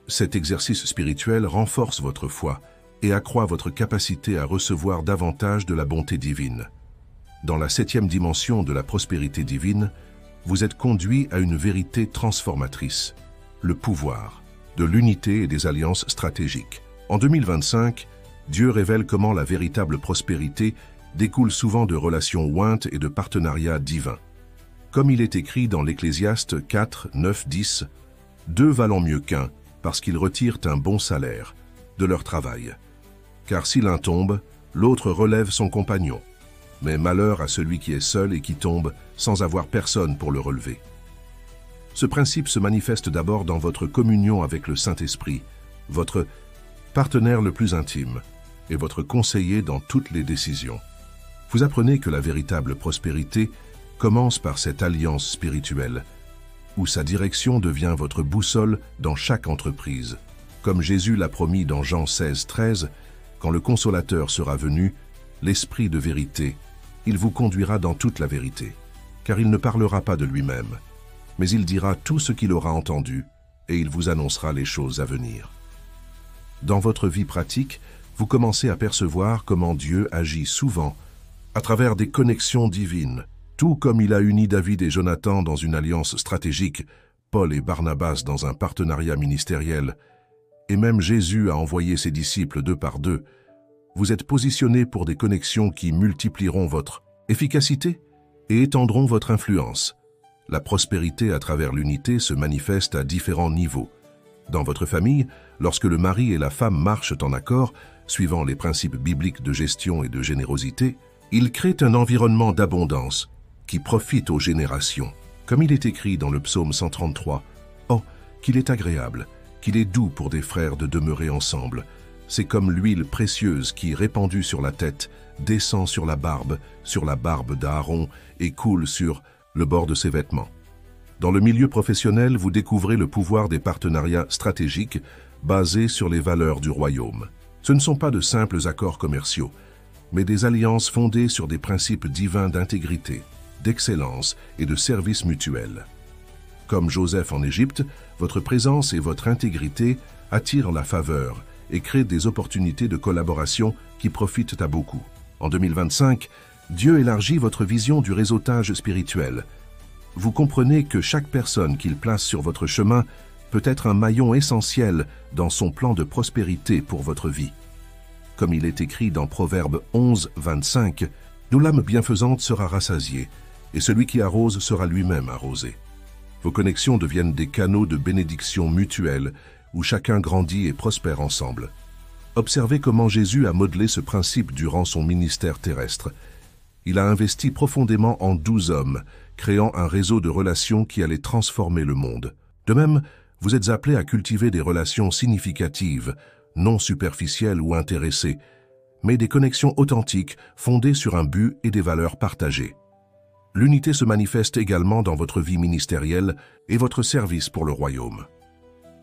Cet exercice spirituel renforce votre foi et accroît votre capacité à recevoir davantage de la bonté divine. Dans la 7e dimension de la prospérité divine, vous êtes conduit à une vérité transformatrice, le pouvoir de l'unité et des alliances stratégiques. En 2025, Dieu révèle comment la véritable prospérité découle souvent de relations ointes et de partenariats divins. Comme il est écrit dans l'Ecclésiaste 4, 9, 10, « Deux valent mieux qu'un, parce qu'ils retirent un bon salaire de leur travail. Car si l'un tombe, l'autre relève son compagnon. Mais malheur à celui qui est seul et qui tombe sans avoir personne pour le relever. » Ce principe se manifeste d'abord dans votre communion avec le Saint-Esprit, votre partenaire le plus intime et votre conseiller dans toutes les décisions. Vous apprenez que la véritable prospérité commence par cette alliance spirituelle, où sa direction devient votre boussole dans chaque entreprise. Comme Jésus l'a promis dans Jean 16, 13, quand le Consolateur sera venu, l'Esprit de vérité, il vous conduira dans toute la vérité, car il ne parlera pas de lui-même, mais il dira tout ce qu'il aura entendu, et il vous annoncera les choses à venir. Dans votre vie pratique, vous commencez à percevoir comment Dieu agit souvent à travers des connexions divines, tout comme il a uni David et Jonathan dans une alliance stratégique, Paul et Barnabas dans un partenariat ministériel, et même Jésus a envoyé ses disciples 2 par 2. Vous êtes positionnés pour des connexions qui multiplieront votre efficacité et étendront votre influence. La prospérité à travers l'unité se manifeste à différents niveaux. Dans votre famille, lorsque le mari et la femme marchent en accord, suivant les principes bibliques de gestion et de générosité, ils créent un environnement d'abondance qui profite aux générations. Comme il est écrit dans le psaume 133, « Oh, qu'il est agréable, qu'il est doux pour des frères de demeurer ensemble. C'est comme l'huile précieuse qui, répandue sur la tête, descend sur la barbe d'Aaron et coule sur le bord de ses vêtements. » Dans le milieu professionnel, vous découvrez le pouvoir des partenariats stratégiques basés sur les valeurs du royaume. Ce ne sont pas de simples accords commerciaux, mais des alliances fondées sur des principes divins d'intégrité, d'excellence et de service mutuel. Comme Joseph en Égypte, votre présence et votre intégrité attirent la faveur et créent des opportunités de collaboration qui profitent à beaucoup. En 2025, Dieu élargit votre vision du réseautage spirituel. Vous comprenez que chaque personne qu'il place sur votre chemin peut être un maillon essentiel dans son plan de prospérité pour votre vie. Comme il est écrit dans Proverbe 11, 25, « Nous l'âme bienfaisante sera rassasiée, et celui qui arrose sera lui-même arrosé. » Vos connexions deviennent des canaux de bénédiction mutuelle où chacun grandit et prospère ensemble. Observez comment Jésus a modelé ce principe durant son ministère terrestre. Il a investi profondément en 12 hommes, créant un réseau de relations qui allait transformer le monde. De même, vous êtes appelés à cultiver des relations significatives, non superficielles ou intéressées, mais des connexions authentiques fondées sur un but et des valeurs partagées. L'unité se manifeste également dans votre vie ministérielle et votre service pour le royaume.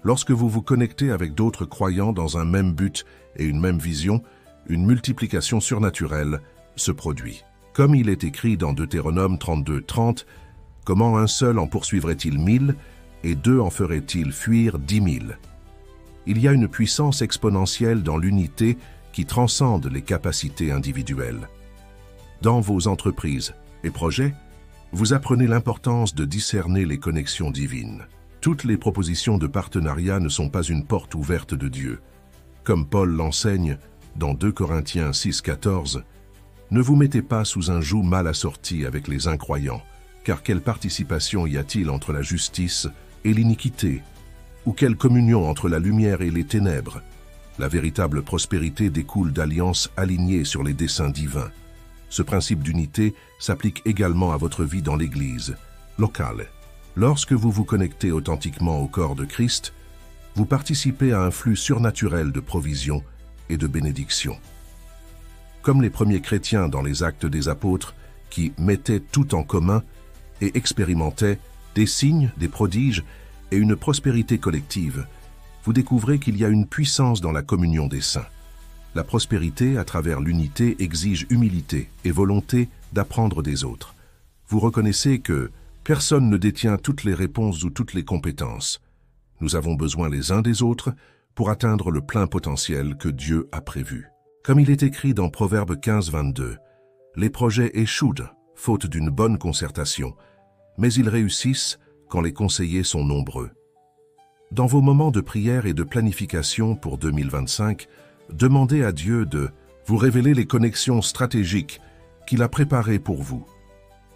Lorsque vous vous connectez avec d'autres croyants dans un même but et une même vision, une multiplication surnaturelle se produit. Comme il est écrit dans Deutéronome 32, 30, « Comment un seul en poursuivrait-il 1000 et 2 en feraient-ils fuir 10 000 » Il y a une puissance exponentielle dans l'unité qui transcende les capacités individuelles. Dans vos entreprises et projets, vous apprenez l'importance de discerner les connexions divines. Toutes les propositions de partenariat ne sont pas une porte ouverte de Dieu. Comme Paul l'enseigne dans 2 Corinthiens 6, 14, « Ne vous mettez pas sous un joug mal assorti avec les incroyants, car quelle participation y a-t-il entre la justice et l'iniquité? Ou quelle communion entre la lumière et les ténèbres? La véritable prospérité découle d'alliances alignées sur les desseins divins. Ce principe d'unité s'applique également à votre vie dans l'Église locale. Lorsque vous vous connectez authentiquement au corps de Christ, vous participez à un flux surnaturel de provision et de bénédiction. Comme les premiers chrétiens dans les Actes des Apôtres qui mettaient tout en commun et expérimentaient des signes, des prodiges et une prospérité collective, vous découvrez qu'il y a une puissance dans la communion des saints. La prospérité à travers l'unité exige humilité et volonté d'apprendre des autres. Vous reconnaissez que personne ne détient toutes les réponses ou toutes les compétences. Nous avons besoin les uns des autres pour atteindre le plein potentiel que Dieu a prévu. Comme il est écrit dans Proverbe 15, 22, « Les projets échouent, faute d'une bonne concertation, mais ils réussissent quand les conseillers sont nombreux. » Dans vos moments de prière et de planification pour 2025, demandez à Dieu de vous révéler les connexions stratégiques qu'il a préparées pour vous.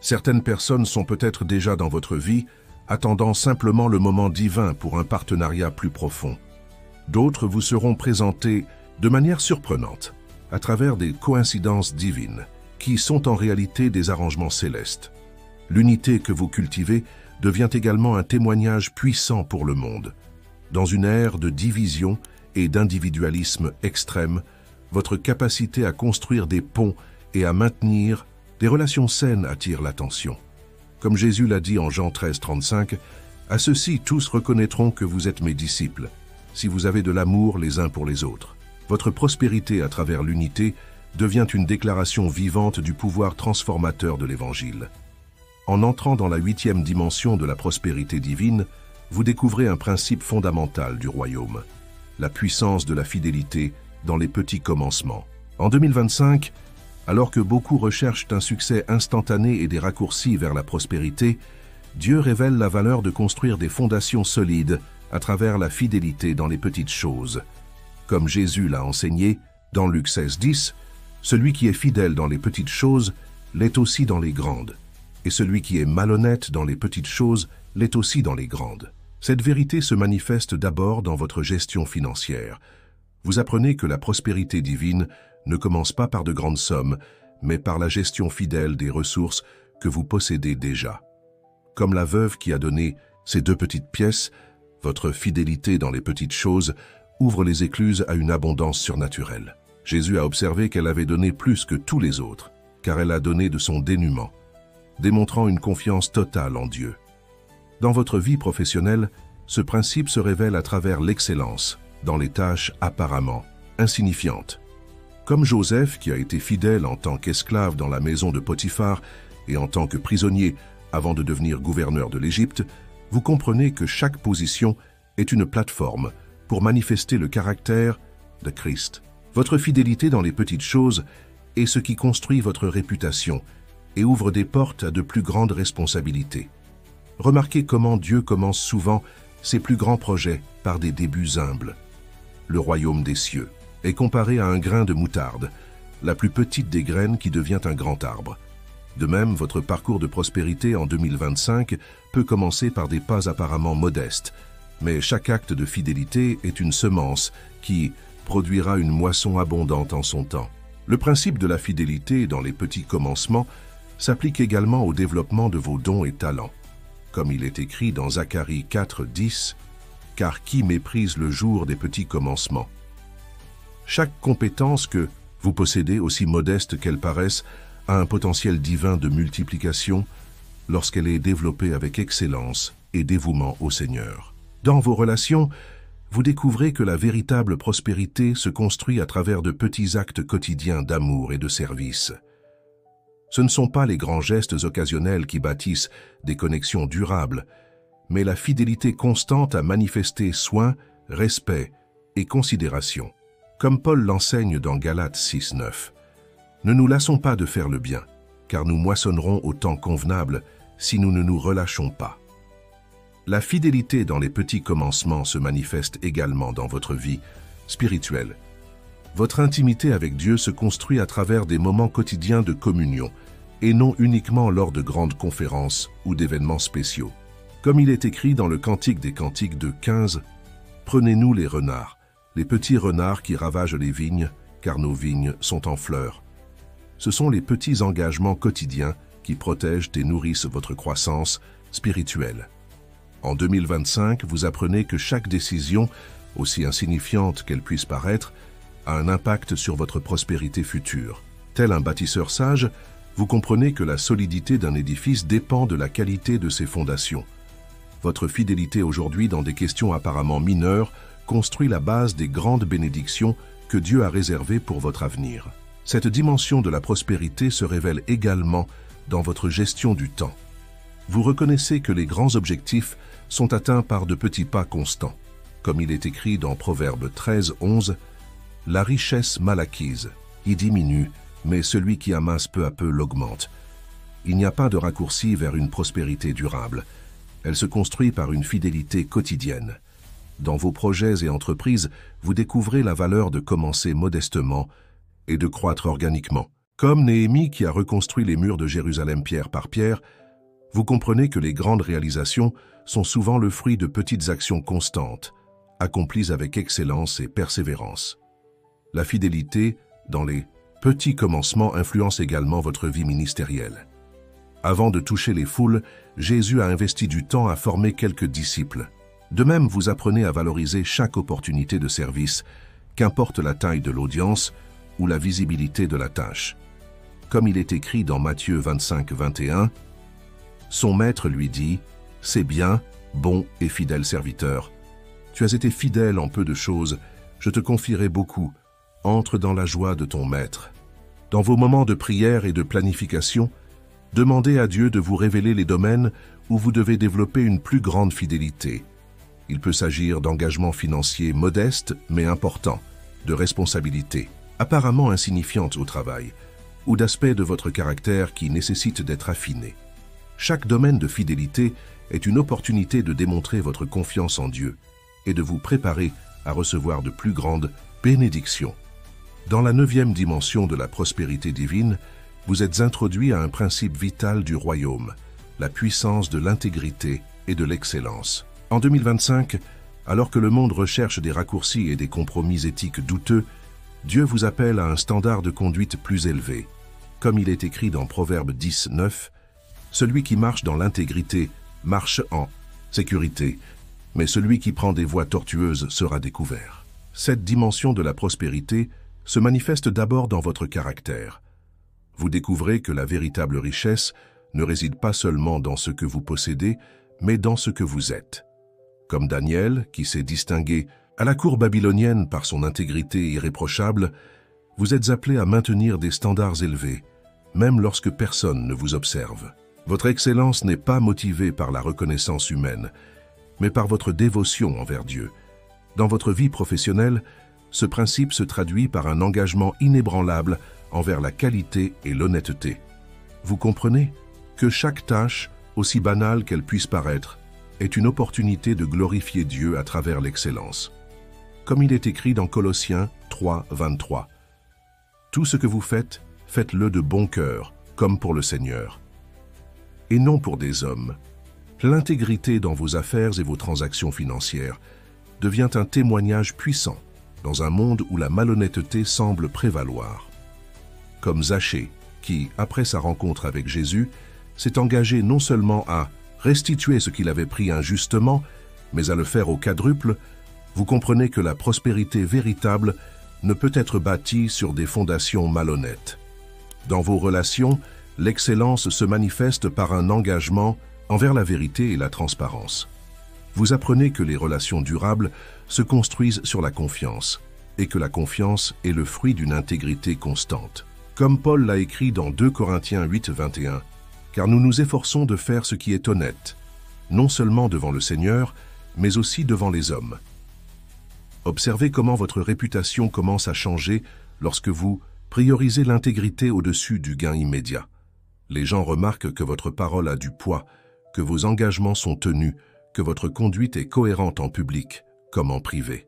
Certaines personnes sont peut-être déjà dans votre vie, attendant simplement le moment divin pour un partenariat plus profond. D'autres vous seront présentés de manière surprenante, à travers des coïncidences divines, qui sont en réalité des arrangements célestes. L'unité que vous cultivez devient également un témoignage puissant pour le monde. Dans une ère de division et d'individualisme extrême, votre capacité à construire des ponts et à maintenir des relations saines attire l'attention. Comme Jésus l'a dit en Jean 13, 35, « À ceux-ci, tous reconnaîtront que vous êtes mes disciples, si vous avez de l'amour les uns pour les autres. » Votre prospérité à travers l'unité devient une déclaration vivante du pouvoir transformateur de l'Évangile. En entrant dans la 8e dimension de la prospérité divine, vous découvrez un principe fondamental du royaume, la puissance de la fidélité dans les petits commencements. En 2025, alors que beaucoup recherchent un succès instantané et des raccourcis vers la prospérité, Dieu révèle la valeur de construire des fondations solides à travers la fidélité dans les petites choses. Comme Jésus l'a enseigné, dans Luc 16, 10, « Celui qui est fidèle dans les petites choses l'est aussi dans les grandes, et celui qui est malhonnête dans les petites choses l'est aussi dans les grandes. » Cette vérité se manifeste d'abord dans votre gestion financière. Vous apprenez que la prospérité divine ne commence pas par de grandes sommes, mais par la gestion fidèle des ressources que vous possédez déjà. Comme la veuve qui a donné ces 2 petites pièces, votre fidélité dans les petites choses ouvre les écluses à une abondance surnaturelle. Jésus a observé qu'elle avait donné plus que tous les autres, car elle a donné de son dénuement, démontrant une confiance totale en Dieu. Dans votre vie professionnelle, ce principe se révèle à travers l'excellence, dans les tâches apparemment insignifiantes. Comme Joseph, qui a été fidèle en tant qu'esclave dans la maison de Potiphar et en tant que prisonnier avant de devenir gouverneur de l'Égypte, vous comprenez que chaque position est une plateforme pour manifester le caractère de Christ. Votre fidélité dans les petites choses est ce qui construit votre réputation et ouvre des portes à de plus grandes responsabilités. Remarquez comment Dieu commence souvent ses plus grands projets par des débuts humbles. Le royaume des cieux est comparé à un grain de moutarde, la plus petite des graines qui devient un grand arbre. De même, votre parcours de prospérité en 2025 peut commencer par des pas apparemment modestes, mais chaque acte de fidélité est une semence qui produira une moisson abondante en son temps. Le principe de la fidélité dans les petits commencements s'applique également au développement de vos dons et talents. Comme il est écrit dans Zacharie 4, 10, « Car qui méprise le jour des petits commencements ?» Chaque compétence que vous possédez, aussi modeste qu'elle paraisse, a un potentiel divin de multiplication lorsqu'elle est développée avec excellence et dévouement au Seigneur. Dans vos relations, vous découvrez que la véritable prospérité se construit à travers de petits actes quotidiens d'amour et de service. Ce ne sont pas les grands gestes occasionnels qui bâtissent des connexions durables, mais la fidélité constante à manifester soin, respect et considération. Comme Paul l'enseigne dans Galates 6, 9. Ne nous lassons pas de faire le bien, car nous moissonnerons au temps convenable si nous ne nous relâchons pas. La fidélité dans les petits commencements se manifeste également dans votre vie spirituelle. Votre intimité avec Dieu se construit à travers des moments quotidiens de communion, et non uniquement lors de grandes conférences ou d'événements spéciaux. Comme il est écrit dans le Cantique des Cantiques de 15, « Prenez-nous les renards, les petits renards qui ravagent les vignes, car nos vignes sont en fleurs. » Ce sont les petits engagements quotidiens qui protègent et nourrissent votre croissance spirituelle. En 2025, vous apprenez que chaque décision, aussi insignifiante qu'elle puisse paraître, a un impact sur votre prospérité future. Tel un bâtisseur sage, vous comprenez que la solidité d'un édifice dépend de la qualité de ses fondations. Votre fidélité aujourd'hui dans des questions apparemment mineures construit la base des grandes bénédictions que Dieu a réservées pour votre avenir. Cette dimension de la prospérité se révèle également dans votre gestion du temps. Vous reconnaissez que les grands objectifs sont atteints par de petits pas constants. Comme il est écrit dans Proverbe 13, 11, « La richesse mal acquise y diminue, mais celui qui amasse peu à peu l'augmente. » Il n'y a pas de raccourci vers une prospérité durable. Elle se construit par une fidélité quotidienne. Dans vos projets et entreprises, vous découvrez la valeur de commencer modestement et de croître organiquement. Comme Néhémie qui a reconstruit les murs de Jérusalem pierre par pierre, vous comprenez que les grandes réalisations sont souvent le fruit de petites actions constantes, accomplies avec excellence et persévérance. La fidélité, dans les petits commencements, influence également votre vie ministérielle. Avant de toucher les foules, Jésus a investi du temps à former quelques disciples. De même, vous apprenez à valoriser chaque opportunité de service, qu'importe la taille de l'audience ou la visibilité de la tâche. Comme il est écrit dans Matthieu 25, 21, Son maître lui dit « C'est bien, bon et fidèle serviteur. Tu as été fidèle en peu de choses, je te confierai beaucoup. Entre dans la joie de ton maître. » Dans vos moments de prière et de planification, demandez à Dieu de vous révéler les domaines où vous devez développer une plus grande fidélité. Il peut s'agir d'engagements financiers modestes mais importants, de responsabilités apparemment insignifiantes au travail, ou d'aspects de votre caractère qui nécessitent d'être affinés. Chaque domaine de fidélité est une opportunité de démontrer votre confiance en Dieu et de vous préparer à recevoir de plus grandes bénédictions. Dans la 9e dimension de la prospérité divine, vous êtes introduit à un principe vital du royaume, la puissance de l'intégrité et de l'excellence. En 2025, alors que le monde recherche des raccourcis et des compromis éthiques douteux, Dieu vous appelle à un standard de conduite plus élevé. Comme il est écrit dans Proverbe 10, 9, « Celui qui marche dans l'intégrité marche en sécurité, mais celui qui prend des voies tortueuses sera découvert. » Cette dimension de la prospérité se manifeste d'abord dans votre caractère. Vous découvrez que la véritable richesse ne réside pas seulement dans ce que vous possédez, mais dans ce que vous êtes. Comme Daniel, qui s'est distingué à la cour babylonienne par son intégrité irréprochable, vous êtes appelé à maintenir des standards élevés, même lorsque personne ne vous observe. Votre excellence n'est pas motivée par la reconnaissance humaine, mais par votre dévotion envers Dieu. Dans votre vie professionnelle, ce principe se traduit par un engagement inébranlable envers la qualité et l'honnêteté. Vous comprenez que chaque tâche, aussi banale qu'elle puisse paraître, est une opportunité de glorifier Dieu à travers l'excellence. Comme il est écrit dans Colossiens 3, 23. « Tout ce que vous faites, faites-le de bon cœur, comme pour le Seigneur, et non pour des hommes. » L'intégrité dans vos affaires et vos transactions financières devient un témoignage puissant dans un monde où la malhonnêteté semble prévaloir. Comme Zachée, qui, après sa rencontre avec Jésus, s'est engagé non seulement à restituer ce qu'il avait pris injustement, mais à le faire au quadruple, vous comprenez que la prospérité véritable ne peut être bâtie sur des fondations malhonnêtes. Dans vos relations, l'excellence se manifeste par un engagement envers la vérité et la transparence. Vous apprenez que les relations durables se construisent sur la confiance, et que la confiance est le fruit d'une intégrité constante. Comme Paul l'a écrit dans 2 Corinthiens 8, 21, « Car nous nous efforçons de faire ce qui est honnête, non seulement devant le Seigneur, mais aussi devant les hommes. » Observez comment votre réputation commence à changer lorsque vous priorisez l'intégrité au-dessus du gain immédiat. Les gens remarquent que votre parole a du poids, que vos engagements sont tenus, que votre conduite est cohérente en public comme en privé.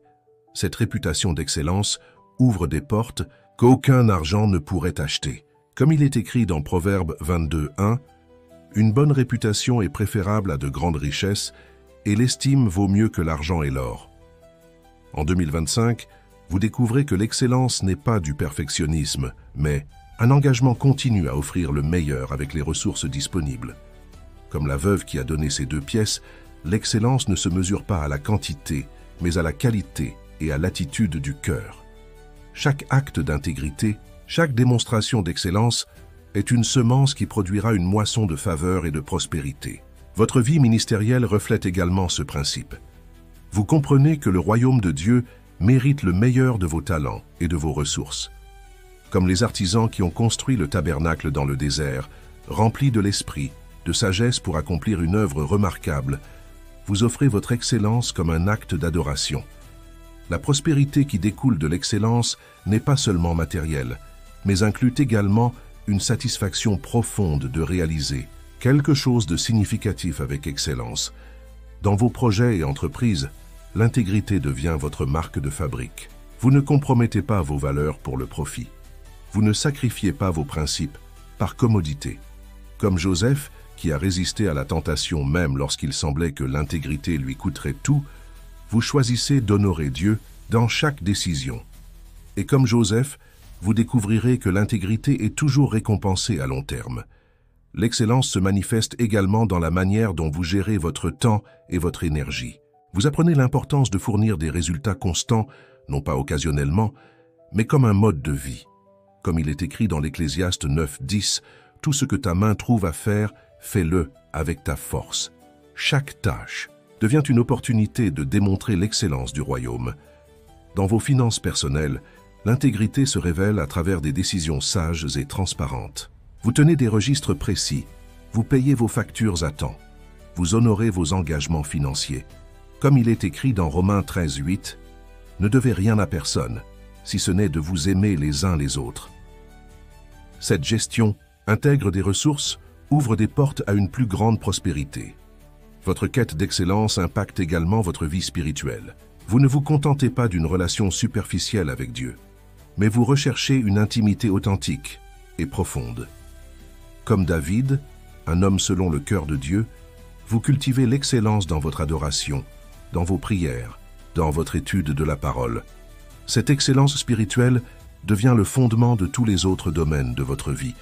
Cette réputation d'excellence ouvre des portes qu'aucun argent ne pourrait acheter. Comme il est écrit dans Proverbe 22, 1, « Une bonne réputation est préférable à de grandes richesses, et l'estime vaut mieux que l'argent et l'or. » En 2025, vous découvrez que l'excellence n'est pas du perfectionnisme, mais un engagement continu à offrir le meilleur avec les ressources disponibles. Comme la veuve qui a donné ses 2 pièces, l'excellence ne se mesure pas à la quantité, mais à la qualité et à l'attitude du cœur. Chaque acte d'intégrité, chaque démonstration d'excellence est une semence qui produira une moisson de faveur et de prospérité. Votre vie ministérielle reflète également ce principe. Vous comprenez que le royaume de Dieu mérite le meilleur de vos talents et de vos ressources. Comme les artisans qui ont construit le tabernacle dans le désert, rempli de l'esprit, de sagesse pour accomplir une œuvre remarquable, vous offrez votre excellence comme un acte d'adoration. La prospérité qui découle de l'excellence n'est pas seulement matérielle, mais inclut également une satisfaction profonde de réaliser quelque chose de significatif avec excellence. Dans vos projets et entreprises, l'intégrité devient votre marque de fabrique. Vous ne compromettez pas vos valeurs pour le profit. Vous ne sacrifiez pas vos principes par commodité. Comme Joseph, qui a résisté à la tentation même lorsqu'il semblait que l'intégrité lui coûterait tout, vous choisissez d'honorer Dieu dans chaque décision. Et comme Joseph, vous découvrirez que l'intégrité est toujours récompensée à long terme. L'excellence se manifeste également dans la manière dont vous gérez votre temps et votre énergie. Vous apprenez l'importance de fournir des résultats constants, non pas occasionnellement, mais comme un mode de vie. Comme il est écrit dans l'Ecclésiaste 9, 10, « Tout ce que ta main trouve à faire, fais-le avec ta force. Chaque tâche devient une opportunité de démontrer l'excellence du royaume. Dans vos finances personnelles, l'intégrité se révèle à travers des décisions sages et transparentes. Vous tenez des registres précis, vous payez vos factures à temps, vous honorez vos engagements financiers. Comme il est écrit dans Romains 13:8, « Ne devez rien à personne, si ce n'est de vous aimer les uns les autres. » Cette gestion intègre des ressources, ouvre des portes à une plus grande prospérité. Votre quête d'excellence impacte également votre vie spirituelle. Vous ne vous contentez pas d'une relation superficielle avec Dieu, mais vous recherchez une intimité authentique et profonde. Comme David, un homme selon le cœur de Dieu, vous cultivez l'excellence dans votre adoration, dans vos prières, dans votre étude de la parole. Cette excellence spirituelle devient le fondement de tous les autres domaines de votre vie.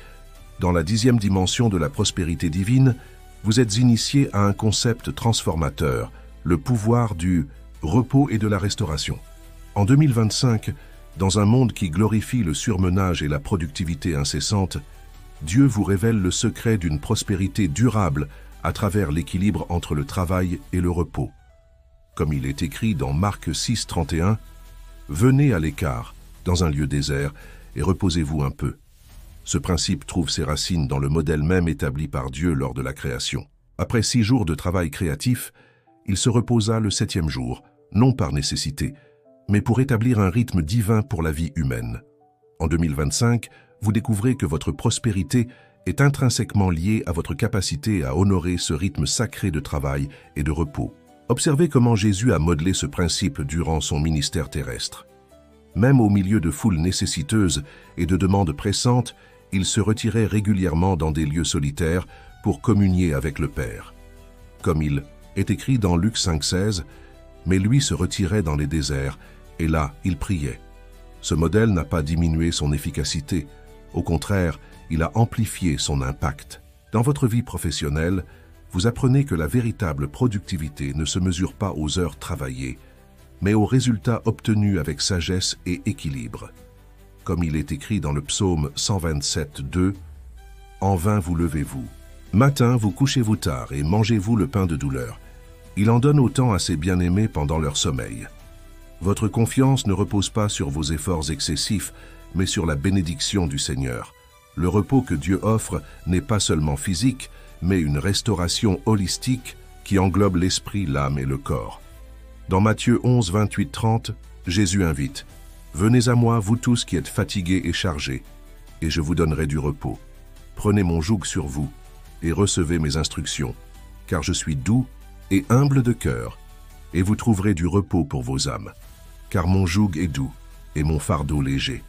Dans la 10e dimension de la prospérité divine, vous êtes initié à un concept transformateur, le pouvoir du repos et de la restauration. En 2025, dans un monde qui glorifie le surmenage et la productivité incessante, Dieu vous révèle le secret d'une prospérité durable à travers l'équilibre entre le travail et le repos. Comme il est écrit dans Marc 6:31, « Venez à l'écart, dans un lieu désert, et reposez-vous un peu. » Ce principe trouve ses racines dans le modèle même établi par Dieu lors de la création. Après 6 jours de travail créatif, il se reposa le 7e jour, non par nécessité, mais pour établir un rythme divin pour la vie humaine. En 2025, vous découvrez que votre prospérité est intrinsèquement liée à votre capacité à honorer ce rythme sacré de travail et de repos. Observez comment Jésus a modelé ce principe durant son ministère terrestre. Même au milieu de foules nécessiteuses et de demandes pressantes, il se retirait régulièrement dans des lieux solitaires pour communier avec le Père. Comme il est écrit dans Luc 5:16, « Mais lui se retirait dans les déserts, et là, il priait. » Ce modèle n'a pas diminué son efficacité. Au contraire, il a amplifié son impact. Dans votre vie professionnelle, vous apprenez que la véritable productivité ne se mesure pas aux heures travaillées, mais aux résultats obtenus avec sagesse et équilibre. Comme il est écrit dans le psaume 127:2, « En vain vous levez-vous. Matin vous couchez-vous tard et mangez-vous le pain de douleur. Il en donne autant à ses bien-aimés pendant leur sommeil. » Votre confiance ne repose pas sur vos efforts excessifs, mais sur la bénédiction du Seigneur. Le repos que Dieu offre n'est pas seulement physique, mais une restauration holistique qui englobe l'esprit, l'âme et le corps. Dans Matthieu 11:28-30, Jésus invite « Venez à moi, vous tous qui êtes fatigués et chargés, et je vous donnerai du repos. Prenez mon joug sur vous et recevez mes instructions, car je suis doux et humble de cœur, et vous trouverez du repos pour vos âmes, car mon joug est doux et mon fardeau léger. »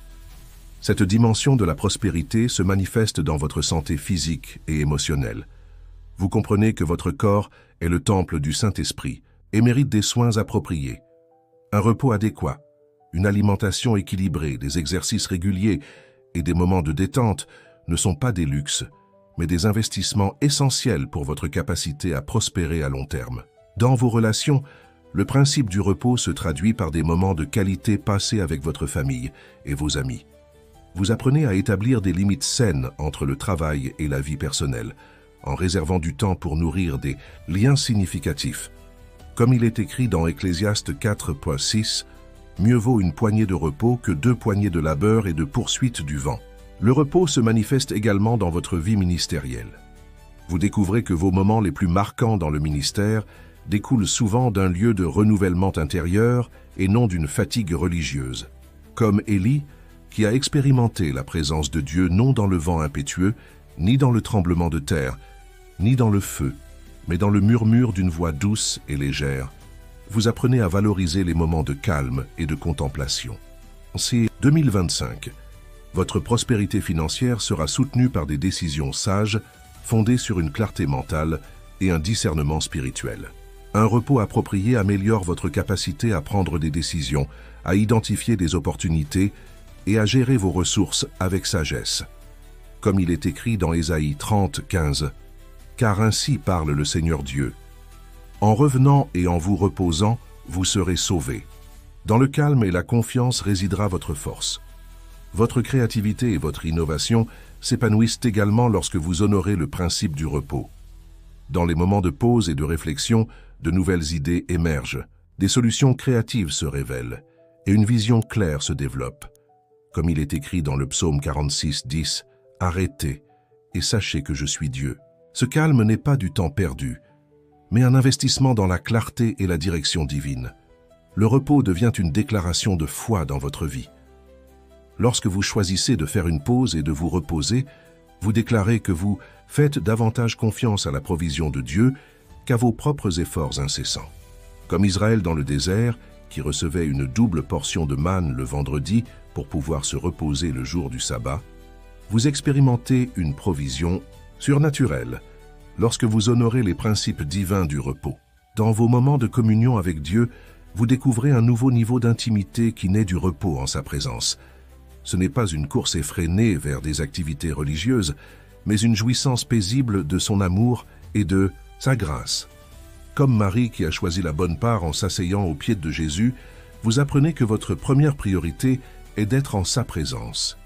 Cette dimension de la prospérité se manifeste dans votre santé physique et émotionnelle. Vous comprenez que votre corps est le temple du Saint-Esprit et mérite des soins appropriés. Un repos adéquat, une alimentation équilibrée, des exercices réguliers et des moments de détente ne sont pas des luxes, mais des investissements essentiels pour votre capacité à prospérer à long terme. Dans vos relations, le principe du repos se traduit par des moments de qualité passés avec votre famille et vos amis. Vous apprenez à établir des limites saines entre le travail et la vie personnelle, en réservant du temps pour nourrir des liens significatifs. Comme il est écrit dans Ecclésiaste 4:6, « Mieux vaut une poignée de repos que 2 poignées de labeur et de poursuite du vent. » Le repos se manifeste également dans votre vie ministérielle. Vous découvrez que vos moments les plus marquants dans le ministère découlent souvent d'un lieu de renouvellement intérieur et non d'une fatigue religieuse. Comme Élie, qui a expérimenté la présence de Dieu non dans le vent impétueux, ni dans le tremblement de terre, ni dans le feu, mais dans le murmure d'une voix douce et légère, vous apprenez à valoriser les moments de calme et de contemplation. C'est 2025. Votre prospérité financière sera soutenue par des décisions sages, fondées sur une clarté mentale et un discernement spirituel. Un repos approprié améliore votre capacité à prendre des décisions, à identifier des opportunités et à gérer vos ressources avec sagesse. Comme il est écrit dans Ésaïe 30:15, « Car ainsi parle le Seigneur Dieu. En revenant et en vous reposant, vous serez sauvés. Dans le calme et la confiance résidera votre force. Votre créativité et votre innovation s'épanouissent également lorsque vous honorez le principe du repos. Dans les moments de pause et de réflexion, de nouvelles idées émergent, des solutions créatives se révèlent, et une vision claire se développe. Comme il est écrit dans le psaume 46, 10, « Arrêtez et sachez que je suis Dieu ». Ce calme n'est pas du temps perdu, mais un investissement dans la clarté et la direction divine. Le repos devient une déclaration de foi dans votre vie. Lorsque vous choisissez de faire une pause et de vous reposer, vous déclarez que vous faites davantage confiance à la provision de Dieu qu'à vos propres efforts incessants. Comme Israël dans le désert, qui recevait une double portion de manne le vendredi pour pouvoir se reposer le jour du sabbat, vous expérimentez une provision surnaturelle lorsque vous honorez les principes divins du repos. Dans vos moments de communion avec Dieu, vous découvrez un nouveau niveau d'intimité qui naît du repos en sa présence. Ce n'est pas une course effrénée vers des activités religieuses, mais une jouissance paisible de son amour et de sa grâce. Comme Marie qui a choisi la bonne part en s'asseyant aux pieds de Jésus, vous apprenez que votre première priorité est d'être en sa présence.